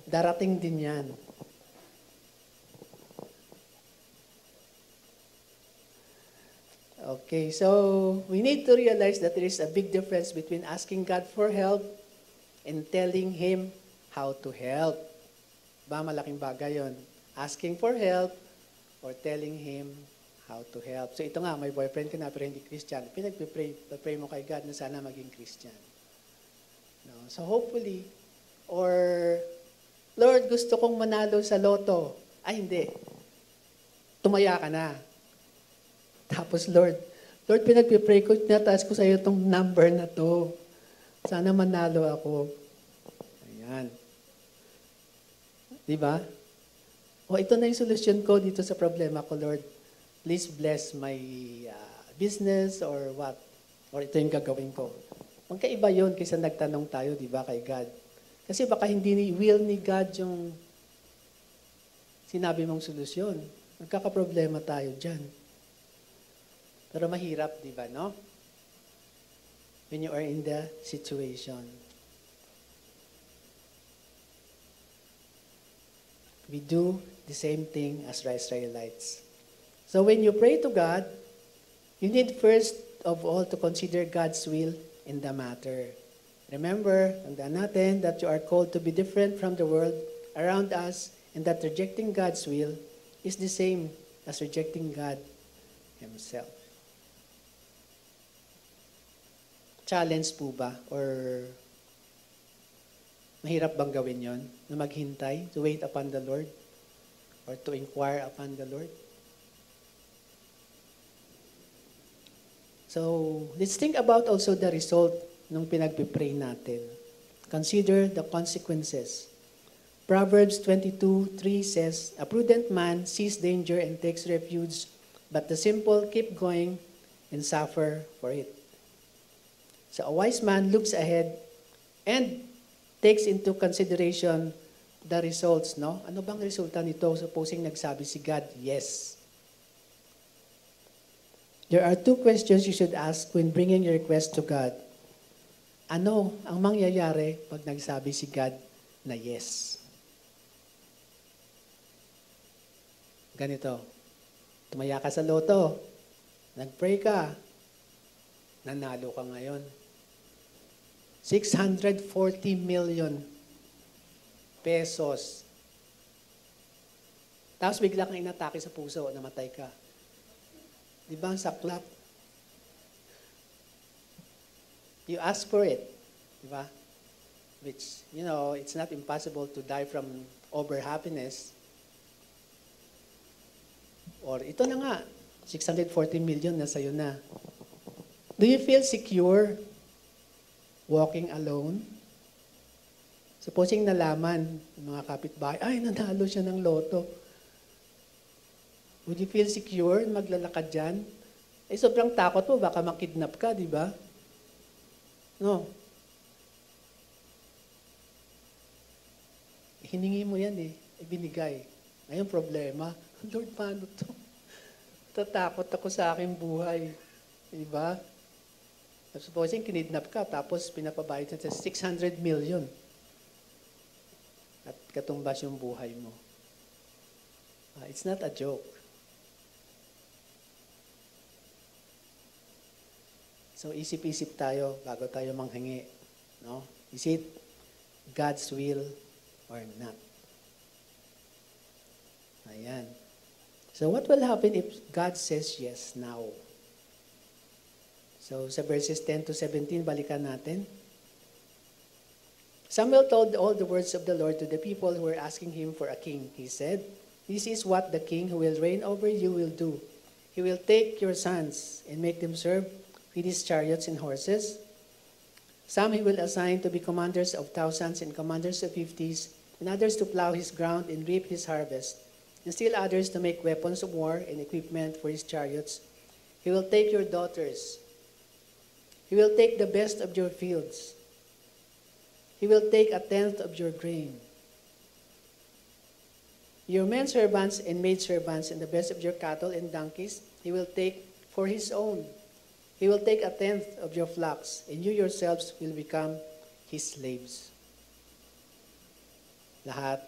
Speaker 4: Darating din yan. Okay, so we need to realize that there is a big difference between asking God for help and telling Him how to help. Ba, malaking bagay yun. Asking for help or telling Him how to help. So ito nga, may boyfriend ka na pero hindi Christian. Pinagpipray mo kay God na sana maging Christian. No? So hopefully, or Lord, gusto kong manalo sa loto. Ay, hindi. Tumaya ka na. Tapos, Lord, pinagpipray ko, tinataas ko sa iyo itong number na to. Sana manalo ako. Ayan. Diba? O, ito na yung solusyon ko dito sa problema ko, Lord. Please bless my business or what? Or ito yung gagawin ko. Magkaiba yun kaysa nagtanong tayo, diba, kay God. Kasi baka hindi will ni God yung sinabi mong solusyon. Magkakaproblema tayo dyan. Pero mahirap, di ba, no? When you are in the situation. We do the same thing as the Israelites. So when you pray to God, you need first of all to consider God's will in the matter. Remember, tandaan natin that you are called to be different from the world around us and that rejecting God's will is the same as rejecting God Himself. Challenge po ba? Or mahirap bang gawin yon? Na maghintay, to wait upon the Lord? Or to inquire upon the Lord? So, let's think about also the result nung pinagpipray natin. Consider the consequences. Proverbs 22:3 says, "A prudent man sees danger and takes refuge, but the simple keep going and suffer for it." So a wise man looks ahead and takes into consideration the results, no? Ano bang resulta nito? Supposing nagsabi si God, yes. There are two questions you should ask when bringing your request to God. Ano ang mangyayari pag nagsabi si God na yes? Ganito, tumaya ka sa loto, nag-pray ka, nanalo ka ngayon. 640 million pesos. Tapos bigla kang inatake sa puso, namatay ka. Di ba ang saklap? You ask for it. Di ba? Which, you know, it's not impossible to die from over happiness. Or ito na nga, 640 million na sa'yo na. Do you feel secure walking alone? Supposing nalaman ng mga kapitbahay, ay, nanalo siya ng loto. Would you feel secure maglalakad dyan? Eh, sobrang takot mo, baka makidnap ka, di ba? No. Hiningi mo yan eh, ibinigay. Ngayon problema, Lord, paano to? Tatakot ako sa aking buhay. Di ba? Supposing kinidnap ka, tapos pinapabayad sa 600 million. At katumbas yung buhay mo. It's not a joke. So isip-isip tayo bago tayo manghingi. No? Is it God's will or not? Ayan. So what will happen if God says yes now? So sa verses 10 to 17, balikan natin. Samuel told all the words of the Lord to the people who were asking him for a king. He said, "This is what the king who will reign over you will do. He will take your sons and make them serve with his chariots and horses. Some he will assign to be commanders of thousands and commanders of fifties, and others to plow his ground and reap his harvest, and still others to make weapons of war and equipment for his chariots. He will take your daughters. He will take the best of your fields. He will take 1/10 of your grain. Your men servants and maid servants and the best of your cattle and donkeys, he will take for his own. He will take 1/10 of your flocks, and you yourselves will become his slaves. Lahat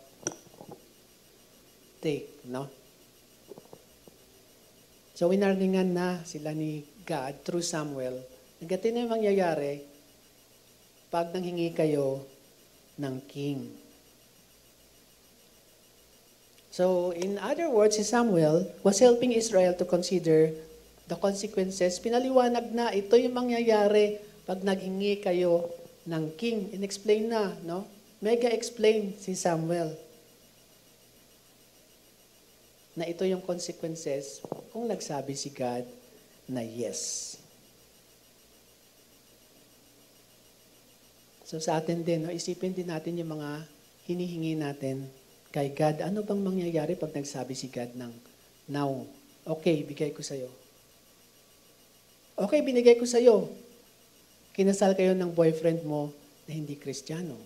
Speaker 4: take, no? So, winarningan na sila ni God through Samuel. Ganito na yung mangyayari pag nanghingi kayo ng king. So, in other words, si Samuel was helping Israel to consider the consequences. Pinaliwanag na ito yung mangyayari pag naghingi kayo ng king. In-explain na, no? Mega explain si Samuel na ito yung consequences kung nagsabi si God na yes. So sa atin din, no, isipin din natin yung mga hinihingi natin kay God. Ano bang mangyayari pag nagsabi si God ng now? Okay, bigay ko sa'yo. Okay, binigay ko sa'yo. Kinasal kayo ng boyfriend mo na hindi Kristiyano.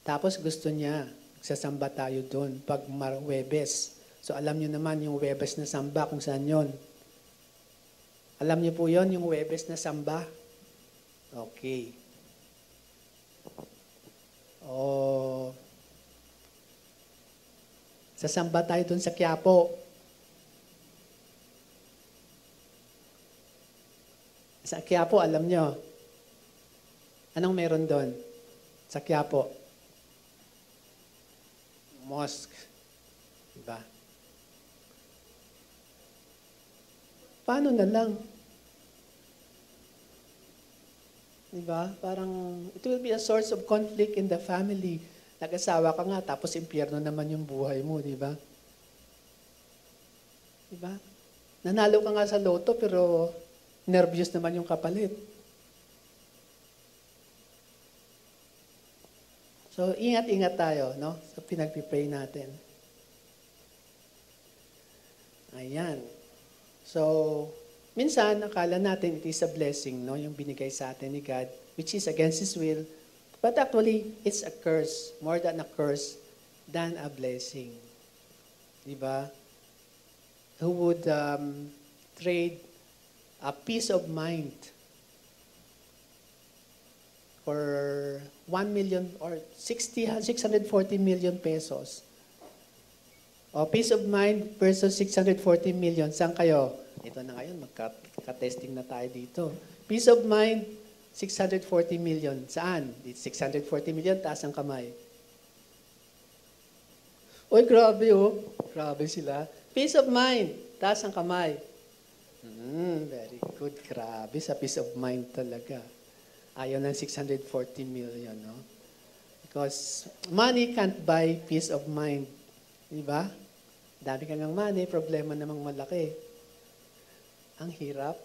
Speaker 4: Tapos gusto niya, sasamba tayo doon pag Webes. So alam niyo naman yung Webes na samba kung saan yon. Alam niyo po yon yung Webes na samba? Okay. O, sasamba tayo doon sa Quiapo. Sa Quiapo, alam niyo, anong meron doon? Sa Quiapo? Mosque. Diba? Paano na lang? Diba? Parang, it will be a source of conflict in the family. Nag-asawa ka nga, tapos impyerno naman yung buhay mo, diba? Diba? Nanalo ka nga sa loto, pero nervous naman yung kapalit. So, ingat-ingat tayo, no? Sa pinag-pray natin. Ayan. So, minsan, akala natin it is a blessing, no? Yung binigay sa atin ni God, which is against His will. But actually, it's a curse. More than a curse than a blessing. Diba? Who would trade a peace of mind for 1 million or 640 million pesos. O, peace of mind versus 640 million. Saan kayo? Ito na ngayon, magka-testing na tayo dito. Peace of mind, 640 million. Saan? 640 million, taas ang kamay. Uy, grabe oh. Grabe sila. Peace of mind, taas ang kamay. Very good. Grabe, sa peace of mind talaga. Ayaw ng 640 million, no? Because money can't buy peace of mind. Diba? Dami ka ng money, problema namang malaki. Ang hirap.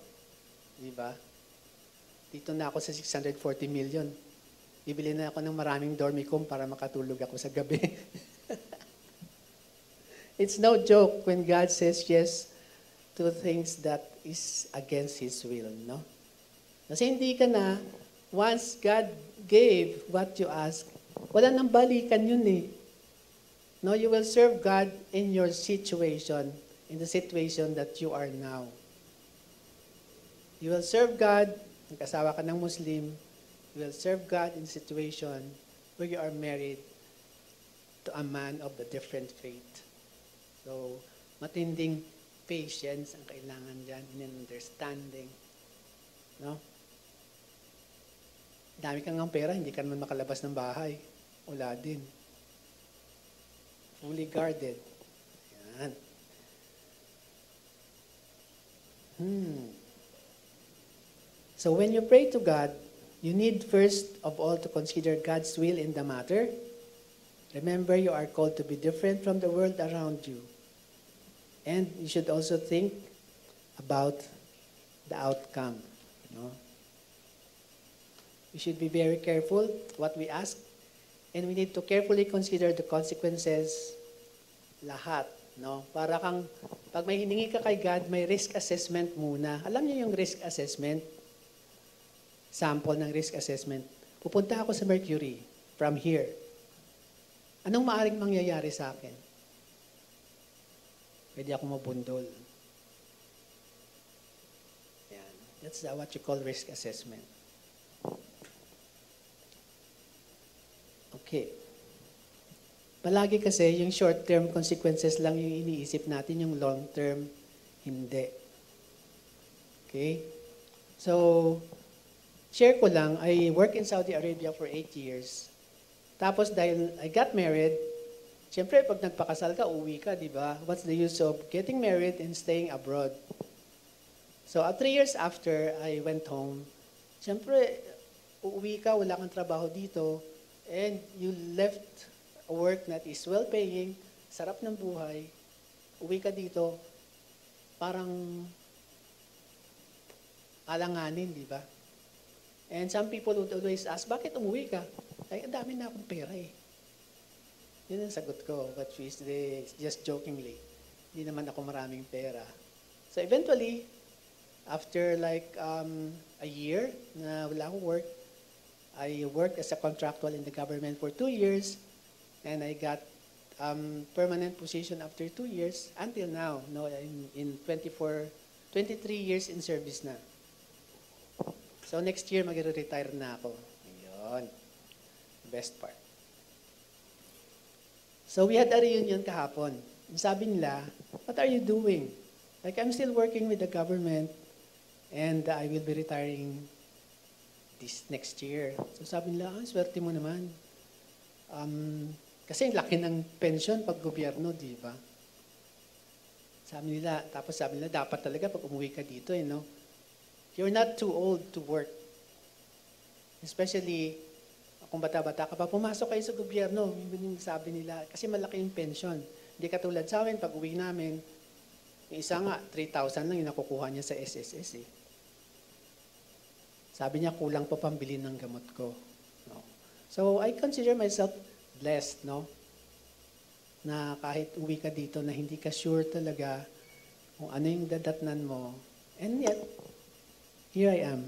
Speaker 4: Diba? Dito na ako sa 640 million. Bibili na ako ng maraming dormicom para makatulog ako sa gabi. It's no joke when God says yes to things that is against His will, no? Kasi hindi ka na, once God gave what you ask, wala nang balikan yun eh. No, you will serve God in your situation, in the situation that you are now. You will serve God, nag-asawa ka ng Muslim, you will serve God in a situation where you are married to a man of a different faith. So, matinding patience ang kailangan dyan, and understanding. No? Dami kang ng pera, hindi ka naman makalabas ng bahay. Wala din. Fully guarded. Yan. So when you pray to God, you need first of all to consider God's will in the matter. Remember, you are called to be different from the world around you. And you should also think about the outcome. You know? We should be very careful what we ask. And we need to carefully consider the consequences lahat. No? Para kang, pag may hiningi ka kay God, may risk assessment muna. Alam niyo yung risk assessment? Sample ng risk assessment. Pupunta ako sa Mercury from here. Anong maaring mangyayari sa akin? Pwede ako mabundol. Yan. That's what you call risk assessment. Okay. Palagi kasi yung short-term consequences lang yung iniisip natin, yung long-term, hindi. Okay? So, share ko lang, I worked in Saudi Arabia for 8 years. Tapos dahil I got married, siyempre pag nagpakasal ka, uwi ka, di ba? What's the use of getting married and staying abroad? So, 3 years after I went home, siyempre, uuwi ka, wala kang trabaho dito, and you left a work that is well-paying, sarap ng buhay, uwi ka dito, parang alanganin, di ba? And some people would always ask, bakit umuwi ka? Ay, ang dami na akong pera eh. Yun ang sagot ko, but just jokingly. Hindi naman ako maraming pera. So eventually, after like a year na wala akong work, I worked as a contractual in the government for 2 years, and I got permanent position after 2 years until now. No, in 23 years in service na. So next year, mag-retire na ako. Ayun. Best part. So we had a reunion kahapon. Sabi nila, what are you doing? Like, I'm still working with the government and I will be retiring this next year. So sabi nila, swerte mo naman. Kasi laki ng pension pag gobyerno, di ba? Sabi nila, dapat talaga pag umuwi ka dito, you know, you're not too old to work. Especially, kung bata-bata ka pa, pumasok kayo sa gobyerno, yung sabi nila, kasi malaki yung pension. Hindi katulad sa amin, pag uwi namin, yung isa nga, 3,000 lang yung nakukuha niya sa SSS eh. Sabi niya, kulang pa pambili ng gamot ko. No? So, I consider myself blessed, no? Na kahit uwi ka dito na hindi ka sure talaga kung ano yung dadatnan mo. And yet, here I am.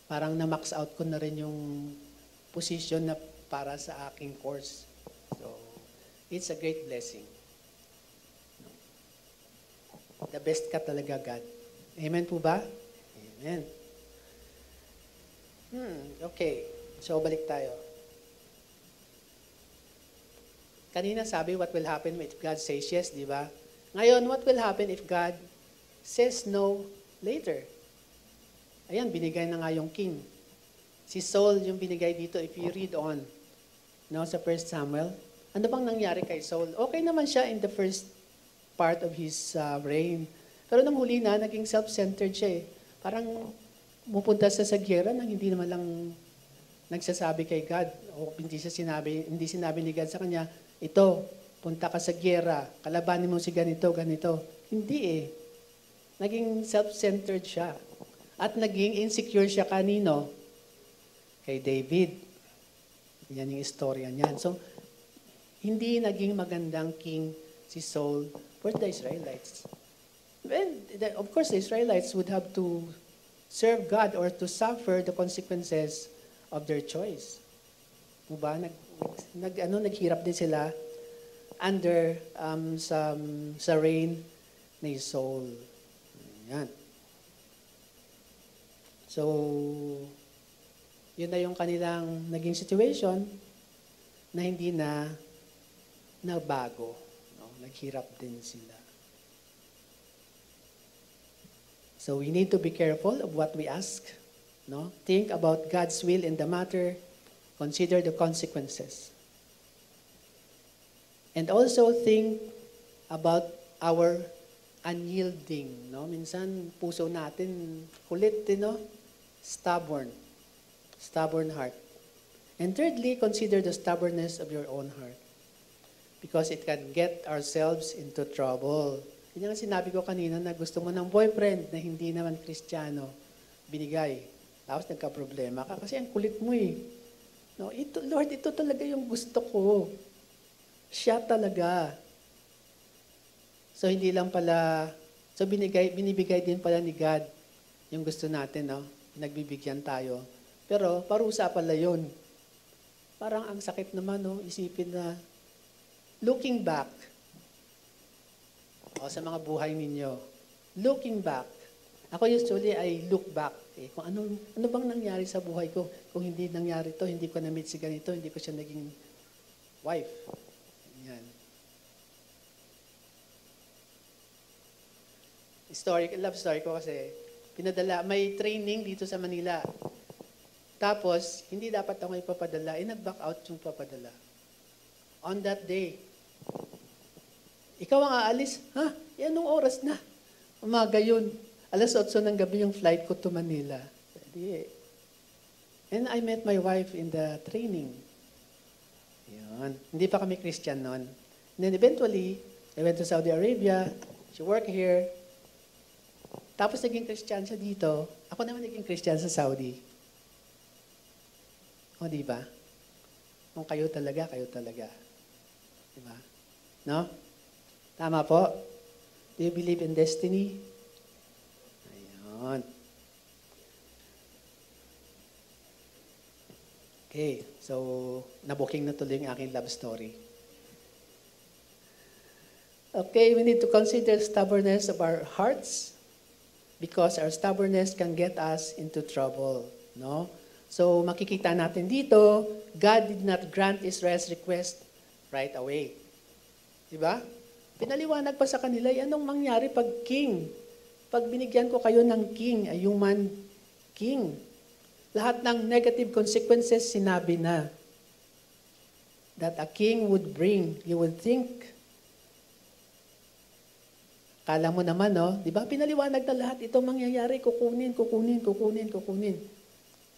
Speaker 4: Parang na-max out ko na rin yung position na para sa aking course. So, it's a great blessing. The best ka talaga, God. Amen po ba? Amen. Okay. So, balik tayo. Kanina sabi, what will happen if God says yes, di ba? Ngayon, what will happen if God says no later? Ayan, binigay na nga yung king. Si Saul yung binigay dito, if you read on, no, sa 1 Samuel. Ano bang nangyari kay Saul? Okay naman siya in the first part of his reign. Pero nang huli na, naging self-centered siya eh. Parang pupunta sa giyera nang hindi naman lang nagsasabi kay God. O hindi sinabi ni God sa kanya, ito, punta ka sa giyera, kalabanin mo si ganito, ganito. Hindi eh. Naging self-centered siya. At naging insecure siya kanino? Kay David. Yan yung istorya niyan. So, hindi naging magandang king si Saul for the Israelites. And of course, the Israelites would have to serve God or to suffer the consequences of their choice. Diba? Naghirap din sila under sa reign ni Saul. Yan. So, yun na yung kanilang naging situation na hindi na nagbago. No? Naghirap din sila. So we need to be careful of what we ask. No? Think about God's will in the matter. Consider the consequences. And also think about our unyielding. No? Minsan, puso natin kulit, no? Stubborn. Stubborn heart. And thirdly, consider the stubbornness of your own heart. Because it can get ourselves into trouble. Yan ang sinabi ko kanina na gusto mo ng boyfriend na hindi naman Kristiyano, binigay. Tapos nagka-problema ka kasi ang kulit mo eh. No, Lord, ito talaga yung gusto ko. Siya talaga. So hindi lang pala, so binibigay din pala ni God yung gusto natin, no? Nagbibigyan tayo. Pero parusa pala yun. Parang ang sakit naman, no? Isipin na, looking back, sa mga buhay ninyo, looking back, ako usually, I look back. Kung ano bang nangyari sa buhay ko? Kung hindi nangyari to, hindi ko na-meet si ganito, hindi ko siya naging wife. Yan. Love story ko kasi, may training dito sa Manila. Tapos, hindi dapat ako ipapadala, nag-back out yung papadala. On that day, ikaw ang aalis, anong oras na? Umaga yun. 8:00 ng gabi yung flight ko to Manila. And I met my wife in the training. Yun. Hindi pa kami Christian noon. And then eventually, I went to Saudi Arabia. She worked here. Tapos naging Christian siya dito. Ako naman naging Christian sa Saudi. O, di ba? Kung kayo talaga, kayo talaga. Di ba? No? Tama po? Do you believe in destiny? Ayun. Okay, so nabuking na tuloy yung aking love story. Okay, we need to consider stubbornness of our hearts because our stubbornness can get us into trouble. No? So makikita natin dito, God did not grant Israel's request right away. Diba? Pinaliwanag pa sa kanila, anong mangyari pag king? Pag binigyan ko kayo ng king, a human king, lahat ng negative consequences sinabi na that a king would bring. You would think, kala mo naman, no? Di ba? Pinaliwanag na lahat itong mangyayari, kukunin.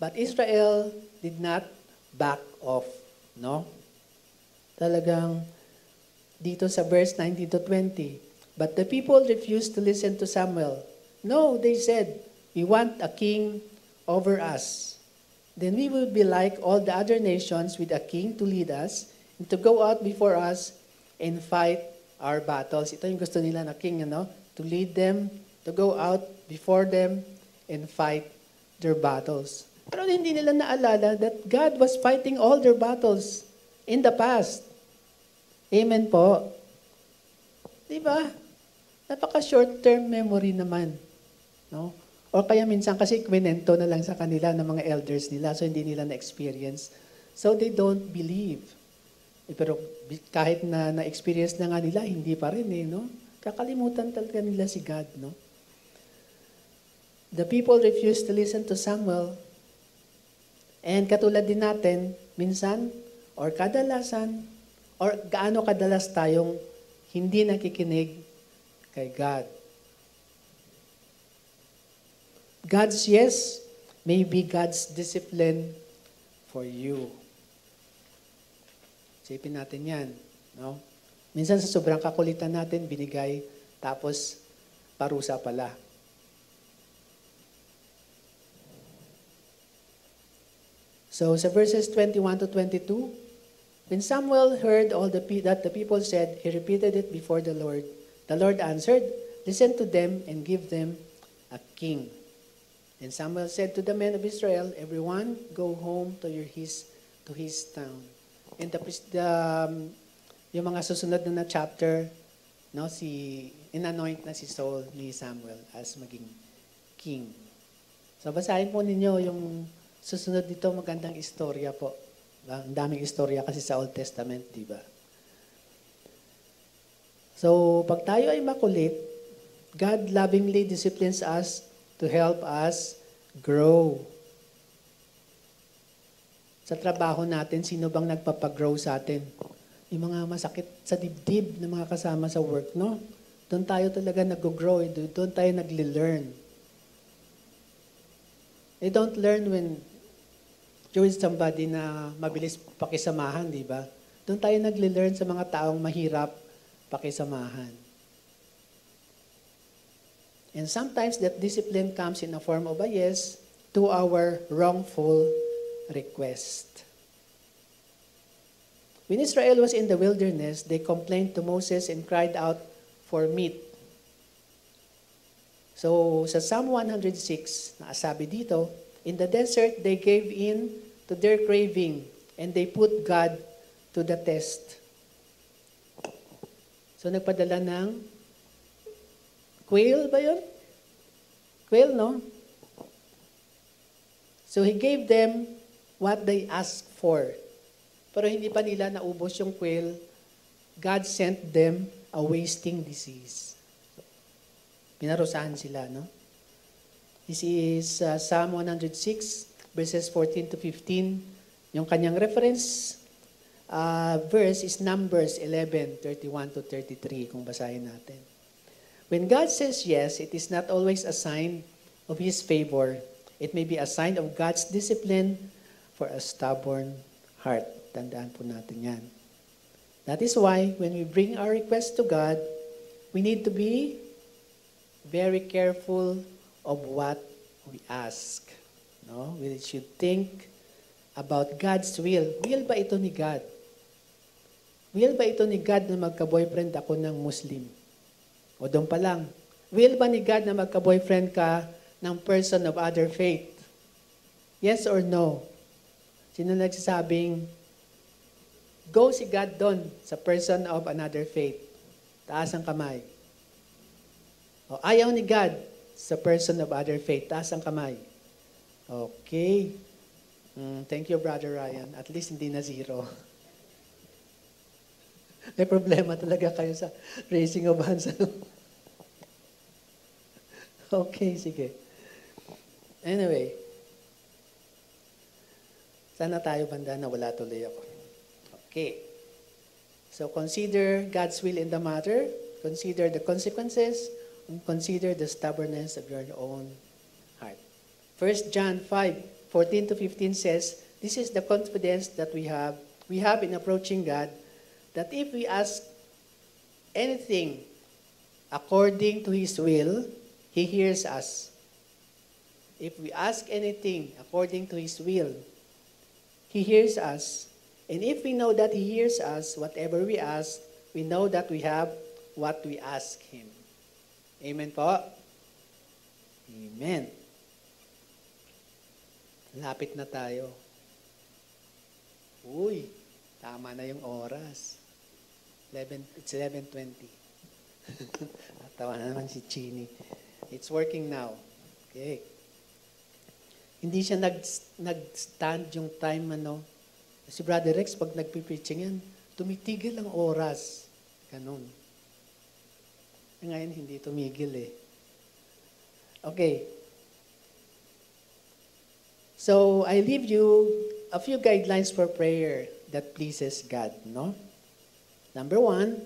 Speaker 4: But Israel did not back off, no? Talagang dito sa verse 19 to 20, but the people refused to listen to Samuel. No, they said, we want a king over us. Then we will be like all the other nations with a king to lead us and to go out before us and fight our battles. Ito yung gusto nila na king, ano? To lead them, to go out before them and fight their battles. Pero hindi nila naalala that God was fighting all their battles in the past. Amen po. Diba? Napaka short-term memory naman. No? O kaya minsan kasi kwento na lang sa kanila ng mga elders nila so hindi nila na-experience. So they don't believe. Pero kahit na na-experience na nga nila, hindi pa rin no? Kakalimutan talaga nila si God, no? The people refused to listen to Samuel. And katulad din natin, minsan, or kadalasan, or gaano kadalas tayong hindi nakikinig kay God. God's yes may be God's discipline for you. Isipin natin yan. No? Minsan sa sobrang kakulitan natin, binigay, tapos parusa pala. So sa verses 21 to 22, when Samuel heard all that the people said, he repeated it before the Lord. The Lord answered, listen to them and give them a king. And Samuel said to the men of Israel, everyone go home to his town. And yung mga susunod na chapter, no, inanoint na si Saul ni Samuel as maging king. So basahin po ninyo yung susunod dito, magandang istorya po. Ang daming istorya kasi sa Old Testament, di ba? So, pag tayo ay makulit, God lovingly disciplines us to help us grow. Sa trabaho natin, sino bang nagpapagrow sa atin? Yung mga masakit sa dibdib na mga kasama sa work, no? Doon tayo talaga nag-grow, doon tayo nagli-learn. They don't learn when you're with somebody na mabilis pakisamahan, di ba? Doon tayo nagli-learn sa mga taong mahirap pakisamahan. And sometimes that discipline comes in a form of a yes to our wrongful request. When Israel was in the wilderness, they complained to Moses and cried out for meat. So sa Psalm 106, nakasabi dito, in the desert they gave in to their craving And they put God to the test. So nagpadala ng quail ba yun? Quail, no? So he gave them what they asked for. Pero hindi pa nila naubos yung quail. God sent them a wasting disease. Pinarusahan sila, no? This is Psalm 106, verses 14 to 15. Yung kanyang reference verse is Numbers 11, 31 to 33, kung basahin natin. When God says yes, it is not always a sign of His favor. It may be a sign of God's discipline for a stubborn heart. Tandaan po natin yan. That is why, when we bring our request to God, we need to be very careful of what we ask. No? We should think about God's will. Will ba ito ni God? Will ba ito ni God na magka-boyfriend ako ng Muslim? O doon pa lang. Will ba ni God na magka-boyfriend ka ng person of other faith? Yes or no? Sino nagsasabing, go si God doon sa person of another faith? Taas ang kamay. O ayaw ni God sa person of other faith? Taas ang kamay. Okay. Thank you, Brother Ryan. At least hindi na zero. May problema talaga kayo sa raising of hands. Okay, sige. Anyway. Sana tayo banda na wala tuloy ako. Okay. So consider God's will in the matter. Consider the consequences. And consider the stubbornness of your own heart. 1 John 5, 14 to 15 says, this is the confidence that we have in approaching God, that if we ask anything according to His will, He hears us. If we ask anything according to His will, He hears us. And if we know that He hears us, whatever we ask, we know that we have what we ask Him. Amen po? Amen. Lapit na tayo. Uy, tama na yung oras. It's 11:20. Tawa na naman si Chini. It's working now. Okay. Hindi siya nag-stand yung time, ano. Si Brother Rex, pag nagpipreaching yan, tumitigil ang oras. Ganun. Ngayon, hindi tumigil eh. Okay. So, I leave you a few guidelines for prayer that pleases God, no? Number 1,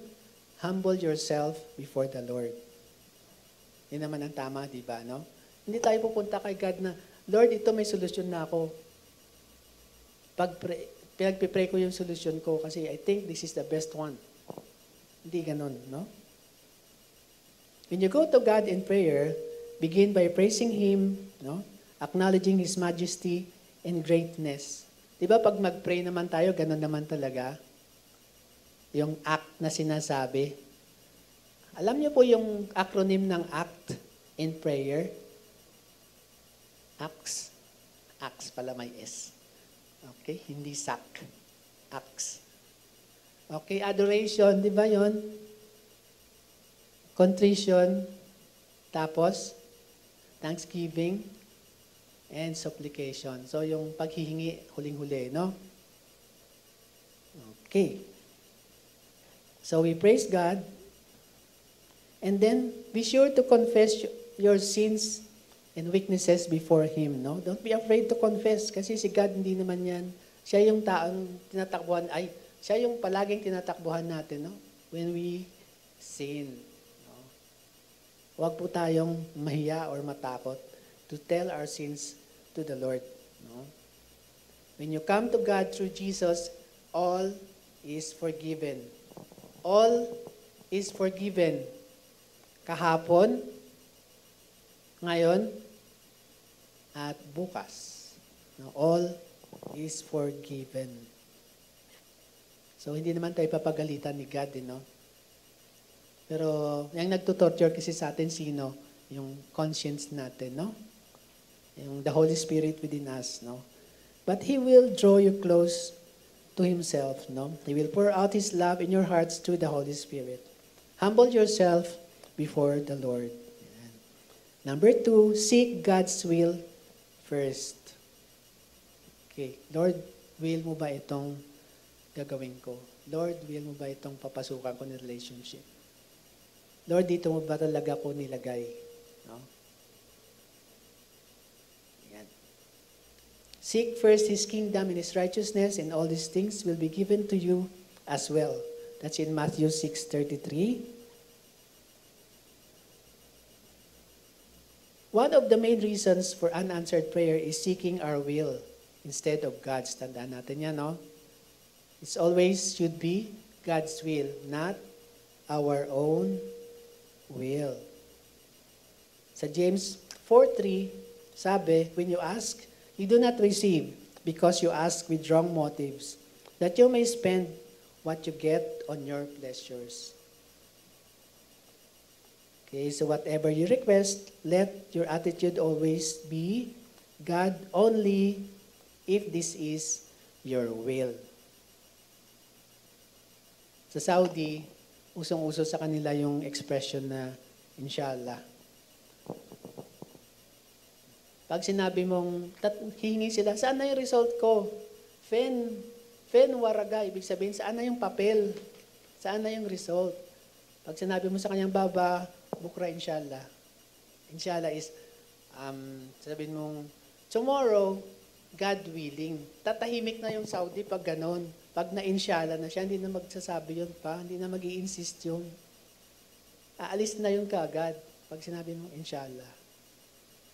Speaker 4: humble yourself before the Lord. Yan naman ang tama, di ba, no? Hindi tayo pupunta kay God na, Lord, ito may solusyon na ako. Pinagpipray ko yung solusyon ko kasi I think this is the best one. Hindi ganun, no? When you go to God in prayer, begin by praising Him, no? Acknowledging His majesty and greatness. Di ba pag mag-pray naman tayo, ganun naman talaga? Yung act na sinasabi. Alam niyo po yung acronym ng ACT in prayer? ACTS. ACTS pala may S. Okay? Hindi SAC. ACTS. Okay, adoration, di ba yun? Contrition, tapos thanksgiving, and supplication. So, yung paghihingi, huling-huli, no? Okay. So, we praise God, and then be sure to confess your sins and weaknesses before Him, no? Don't be afraid to confess, kasi si God hindi naman yan. Siya yung taong tinatakbuhan, siya yung palaging tinatakbuhan natin, no? When we sin. No? Huwag po tayong mahiya or matakot to tell our sins to the Lord. No? When you come to God through Jesus, all is forgiven. All is forgiven. Kahapon, ngayon, at bukas. No? All is forgiven. So, hindi naman tayo papagalitan ni God, no? Pero, yung nagtutorture kasi sa atin, sino? Yung conscience natin, no? Yung the Holy Spirit within us, no? But He will draw you close to Himself, no? He will pour out His love in your hearts through the Holy Spirit. Humble yourself before the Lord. Ayan. Number 2, seek God's will first. Okay, Lord, will mo ba itong gagawin ko? Lord, will mo ba itong papasukan ko ng relationship? Lord, dito mo ba talaga ko nilagay? No? Ayan. Seek first His kingdom and His righteousness, and all these things will be given to you as well. That's in Matthew 6:33. One of the main reasons for unanswered prayer is seeking our will instead of God's. Tandaan natin yan, no? It's always should be God's will, not our own will. Sa James 4:3, sabi, when you ask, you do not receive because you ask with wrong motives, that you may spend what you get on your pleasures. Okay, so whatever you request, let your attitude always be God only if this is your will. Sa Saudi, usong-uso sa kanila yung expression na inshallah. Pag sinabi mong, hihingi sila, saan na yung result ko? Fen waraga, ibig sabihin, saan na yung papel? Saan na yung result? Pag sinabi mo sa kanyang baba, bukra inshallah. Inshallah is, sabihin mong, tomorrow, God willing. Tatahimik na yung Saudi pag ganon. Pag na-inshallah na siya, hindi na magsasabi yun pa, hindi na mag-i-insist yun. Aalis na yun kaagad pag sinabi mong inshallah.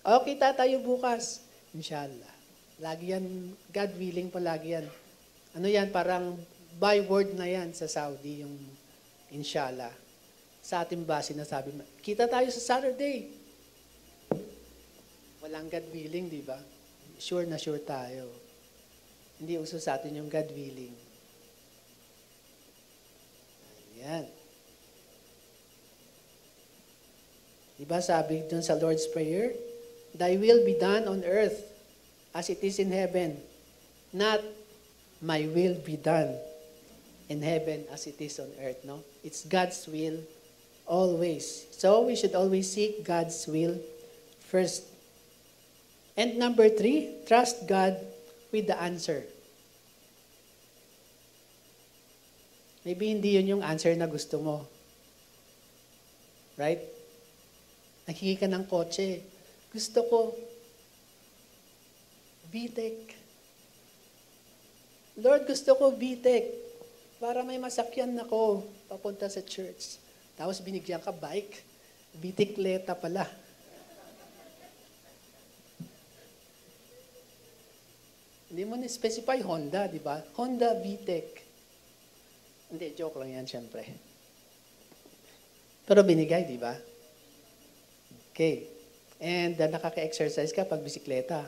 Speaker 4: O, kita tayo bukas. Inshallah. Lagi yan, God willing palagi yan. Ano yan, parang byword na yan sa Saudi, yung inshallah. Sa ating ba, sinasabi, kita tayo sa Saturday. Walang God willing, di ba? Sure na sure tayo. Hindi uso sa atin yung God willing. Ayan. Diba sabi dun sa Lord's Prayer, Thy will be done on earth as it is in heaven. Not my will be done in heaven as it is on earth. No? It's God's will always. So we should always seek God's will first. And number 3, trust God with the answer. Maybe hindi yun yung answer na gusto mo. Right? Nakikita ka ng kotse. Gusto ko VTEC. Lord, gusto ko VTEC para may masakyan ako papunta sa church. Tapos binigyan ka bike. Bitikleta pala. Hindi mo na-specify Honda, di ba? Honda VTEC. Hindi, joke lang yan, syempre. Pero binigay, di ba? Okay. And nakaka-exercise ka pag bisikleta.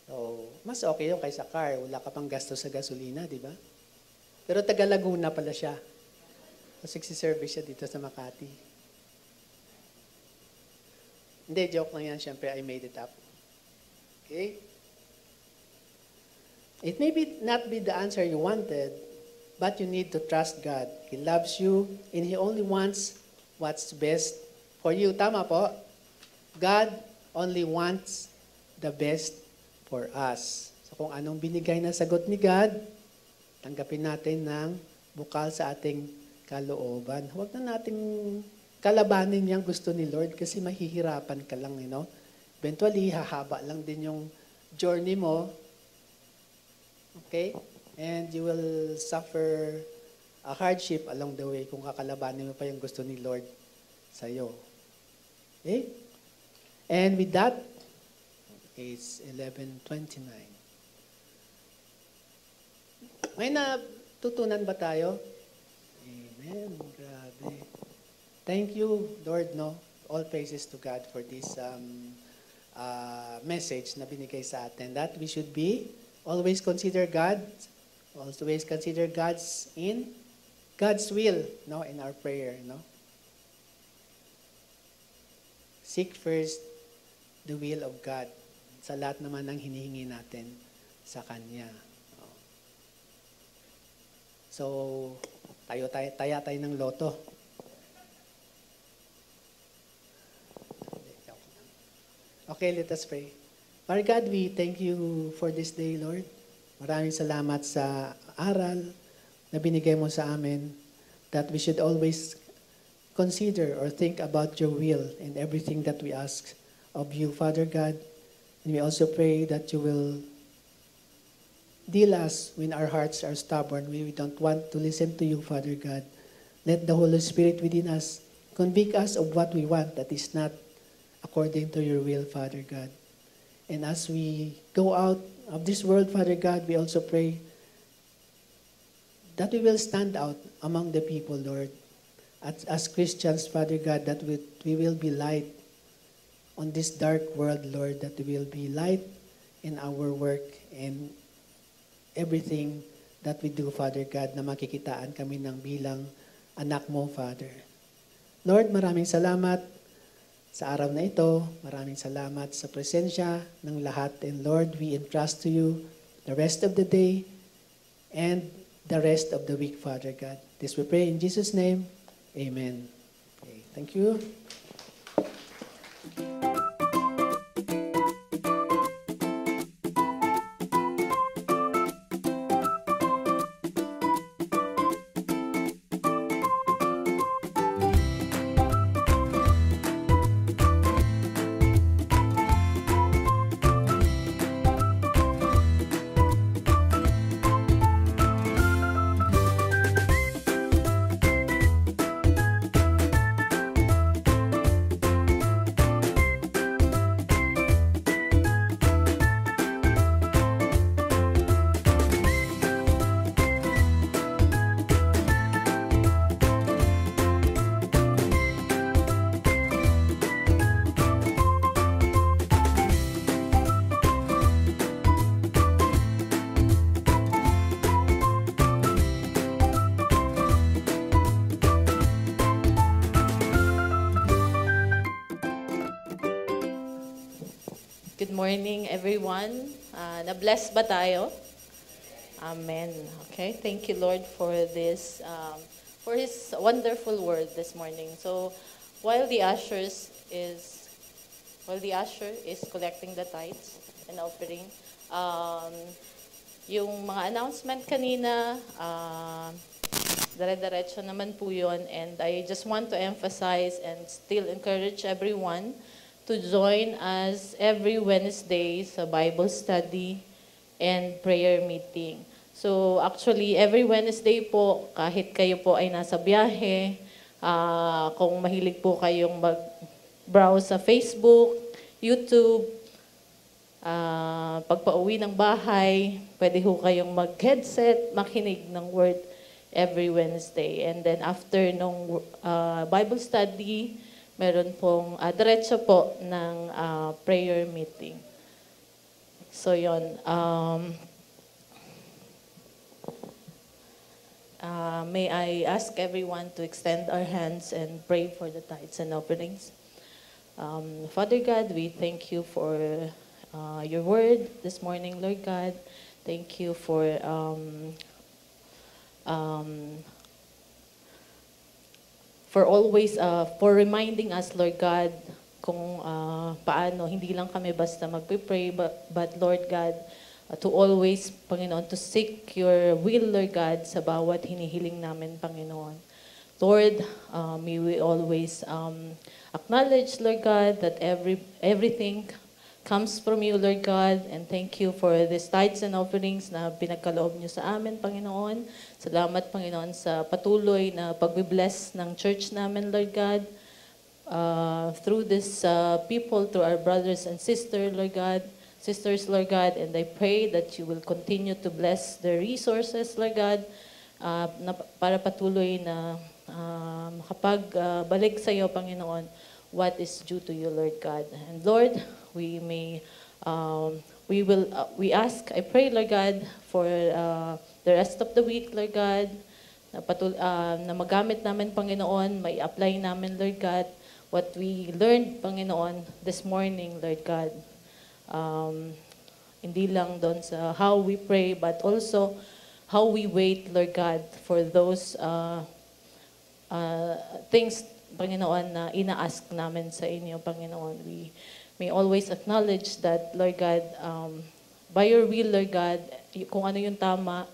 Speaker 4: So, mas okay yun kaysa car. Wala ka pang gasto sa gasolina, di ba? Pero taga Laguna pala siya. Kasi service siya dito sa Makati. Hindi, joke lang yan. Siyempre, I made it up. Okay? It may not be the answer you wanted, but you need to trust God. He loves you, and He only wants what's best for you. Tama po? God only wants the best for us. So kung anong binigay na sagot ni God, tanggapin natin ng bukal sa ating kalooban. Huwag na nating kalabanin yung gusto ni Lord kasi mahihirapan ka lang, you know. Eventually, hahaba lang din yung journey mo. Okay? And you will suffer a hardship along the way kung kakalabanin mo pa yung gusto ni Lord sa'yo. Okay? And with that, it's 11:29. May natutunan ba tayo? Amen. Grabe. Thank you, Lord, no? All praises to God for this message na binigay sa atin. That we should be, always consider God, always consider God's will, no, in our prayer, no? Seek first the will of God sa lahat naman ng hinihingi natin sa Kanya. So, taya tayo ng loto. Okay, let us pray. Our God, we thank you for this day, Lord. Maraming salamat sa aral na binigay mo sa amin, that we should always consider or think about your will in everything that we ask of you, Father God. And we also pray that you will deal us when our hearts are stubborn. We don't want to listen to you, Father God. Let the Holy Spirit within us convict us of what we want that is not according to your will, Father God. And as we go out of this world, Father God, we also pray that we will stand out among the people, Lord. As Christians, Father God, that we will be light on this dark world, Lord, that we will be light in our work and everything that we do, Father God, na makikitaan kami ng bilang anak mo, Father. Lord, maraming salamat sa araw na ito. Maraming salamat sa presensya ng lahat. And Lord, we entrust to you the rest of the day and the rest of the week, Father God. This we pray in Jesus' name. Amen. Okay, thank you.
Speaker 5: Good morning, everyone. Na-bless ba tayo? Amen. Okay, thank you, Lord, for this, for His wonderful word this morning. So, while the usher is collecting the tithes and offering, yung mga announcement kanina, dire-diretso naman po yun. And I just want to emphasize and still encourage everyone to join us every Wednesday sa Bible study and prayer meeting. So actually, every Wednesday po, kahit kayo po ay nasa biyahe, kung mahilig po kayong mag-browse sa Facebook, YouTube, pagpa-uwi ng bahay, pwede ho kayong mag-headset, makinig ng word every Wednesday. And then after nung Bible study, meron pong diretso po ng prayer meeting. So yon. May I ask everyone to extend our hands and pray for the tithes and offerings. Father God, we thank you for your word this morning, Lord God. Thank you for always, for reminding us, Lord God, kung paano, hindi lang kami basta magpipray, but Lord God, to always, Panginoon, to seek your will, Lord God, sa bawat hinihiling namin, Panginoon. Lord, may we always acknowledge, Lord God, that everything comes from you, Lord God, and thank you for these tithes and offerings na pinagkaloob niyo sa amin, Panginoon. Salamat, Panginoon, sa patuloy na pagbibless ng church namin, Lord God, through this people, through our brothers and sisters, Lord God, and I pray that you will continue to bless the resources, Lord God, para patuloy na makapagbalik sa iyo, Panginoon, what is due to you, Lord God. And Lord, we ask, I pray, Lord God, for the rest of the week, Lord God, na magamit namin, Panginoon, may apply namin, Lord God, what we learned, Panginoon, this morning, Lord God. Hindi lang doon sa how we pray, but also how we wait, Lord God, for those things, Panginoon, na ina-ask namin sa inyo, Panginoon. We may always acknowledge that, Lord God, by your will, Lord God, kung ano yung tama,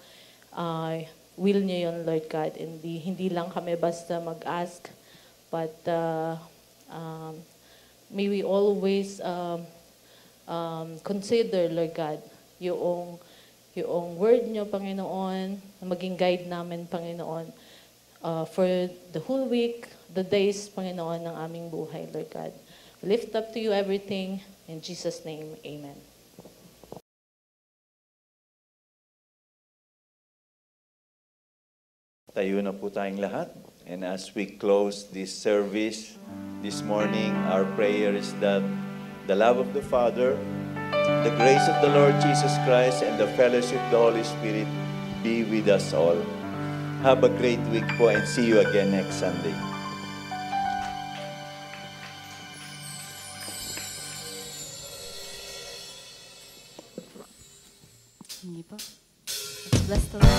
Speaker 5: will niyo yun, Lord God. Hindi lang kami basta mag-ask, but may we always consider, Lord God, yung word niyo, Panginoon, na maging guide namin, Panginoon, for the whole week, the days, Panginoon, ng aming buhay, Lord God. Lift up to you everything. In Jesus' name, amen.
Speaker 3: Tayo na po tayong lahat. And as we close this service this morning, our prayer is that the love of the Father, the grace of the Lord Jesus Christ, and the fellowship of the Holy Spirit be with us all. Have a great week po and see you again next Sunday.
Speaker 1: Hindi po. Let's bless the Lord.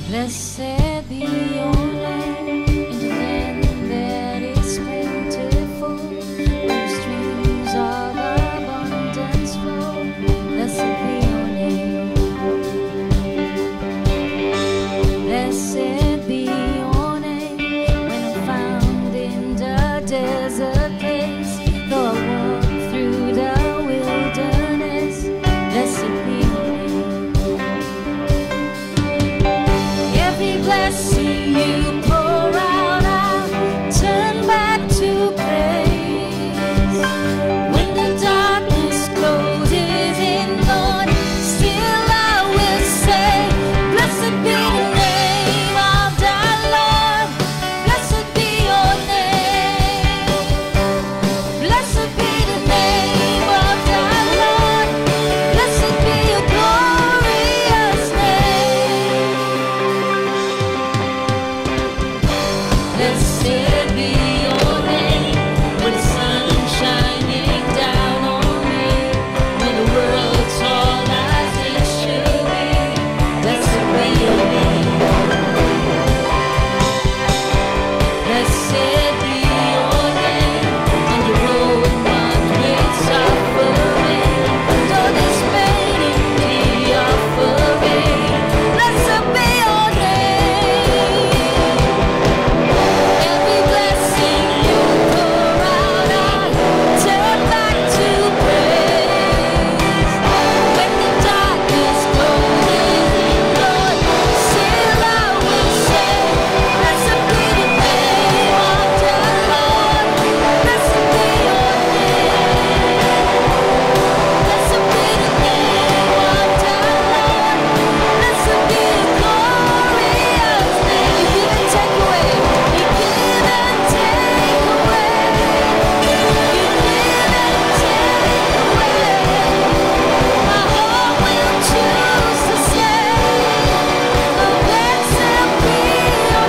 Speaker 2: Blessed be your name in the land that is plentiful, where streams of abundance flow. Blessed be your name. Blessed be your name when I'm found in the desert place. Though I walk through the wilderness, blessed be your name. Every blessing you pour out, I'll turn back to praise. When the darkness closes in, Lord, still I will say, blessed be the name of the Lord. Blessed be your name. Blessed be the name of the Lord. Blessed be your glorious name. Blessed be your name when the sun's shining down on me, when the world's all as it should be. Blessed be your name. Blessed be your name on the road marked with suffering, though there's pain in the offering. Blessed be your name. Every blessing you pour out, I turn back to praise. When the darkness closes in, Lord, still I will say, blessed be the name of the Lord. Blessed be your name. Blessed be the name of the Lord. Blessed be the glorious name. You give and take away. You give and take away. You give and take away. My heart will choose to say, blessed be your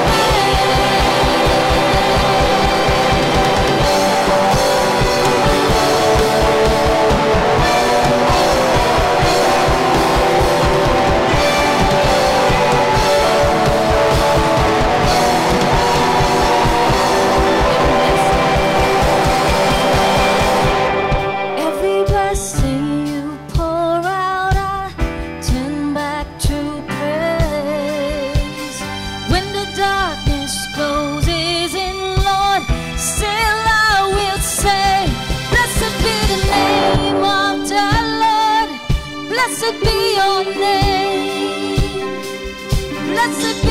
Speaker 2: Every blessing you pour out, I turn back to praise. When the darkness closes in, Lord, still I will say, blessed be the name of the Lord. Blessed be your name. Blessed be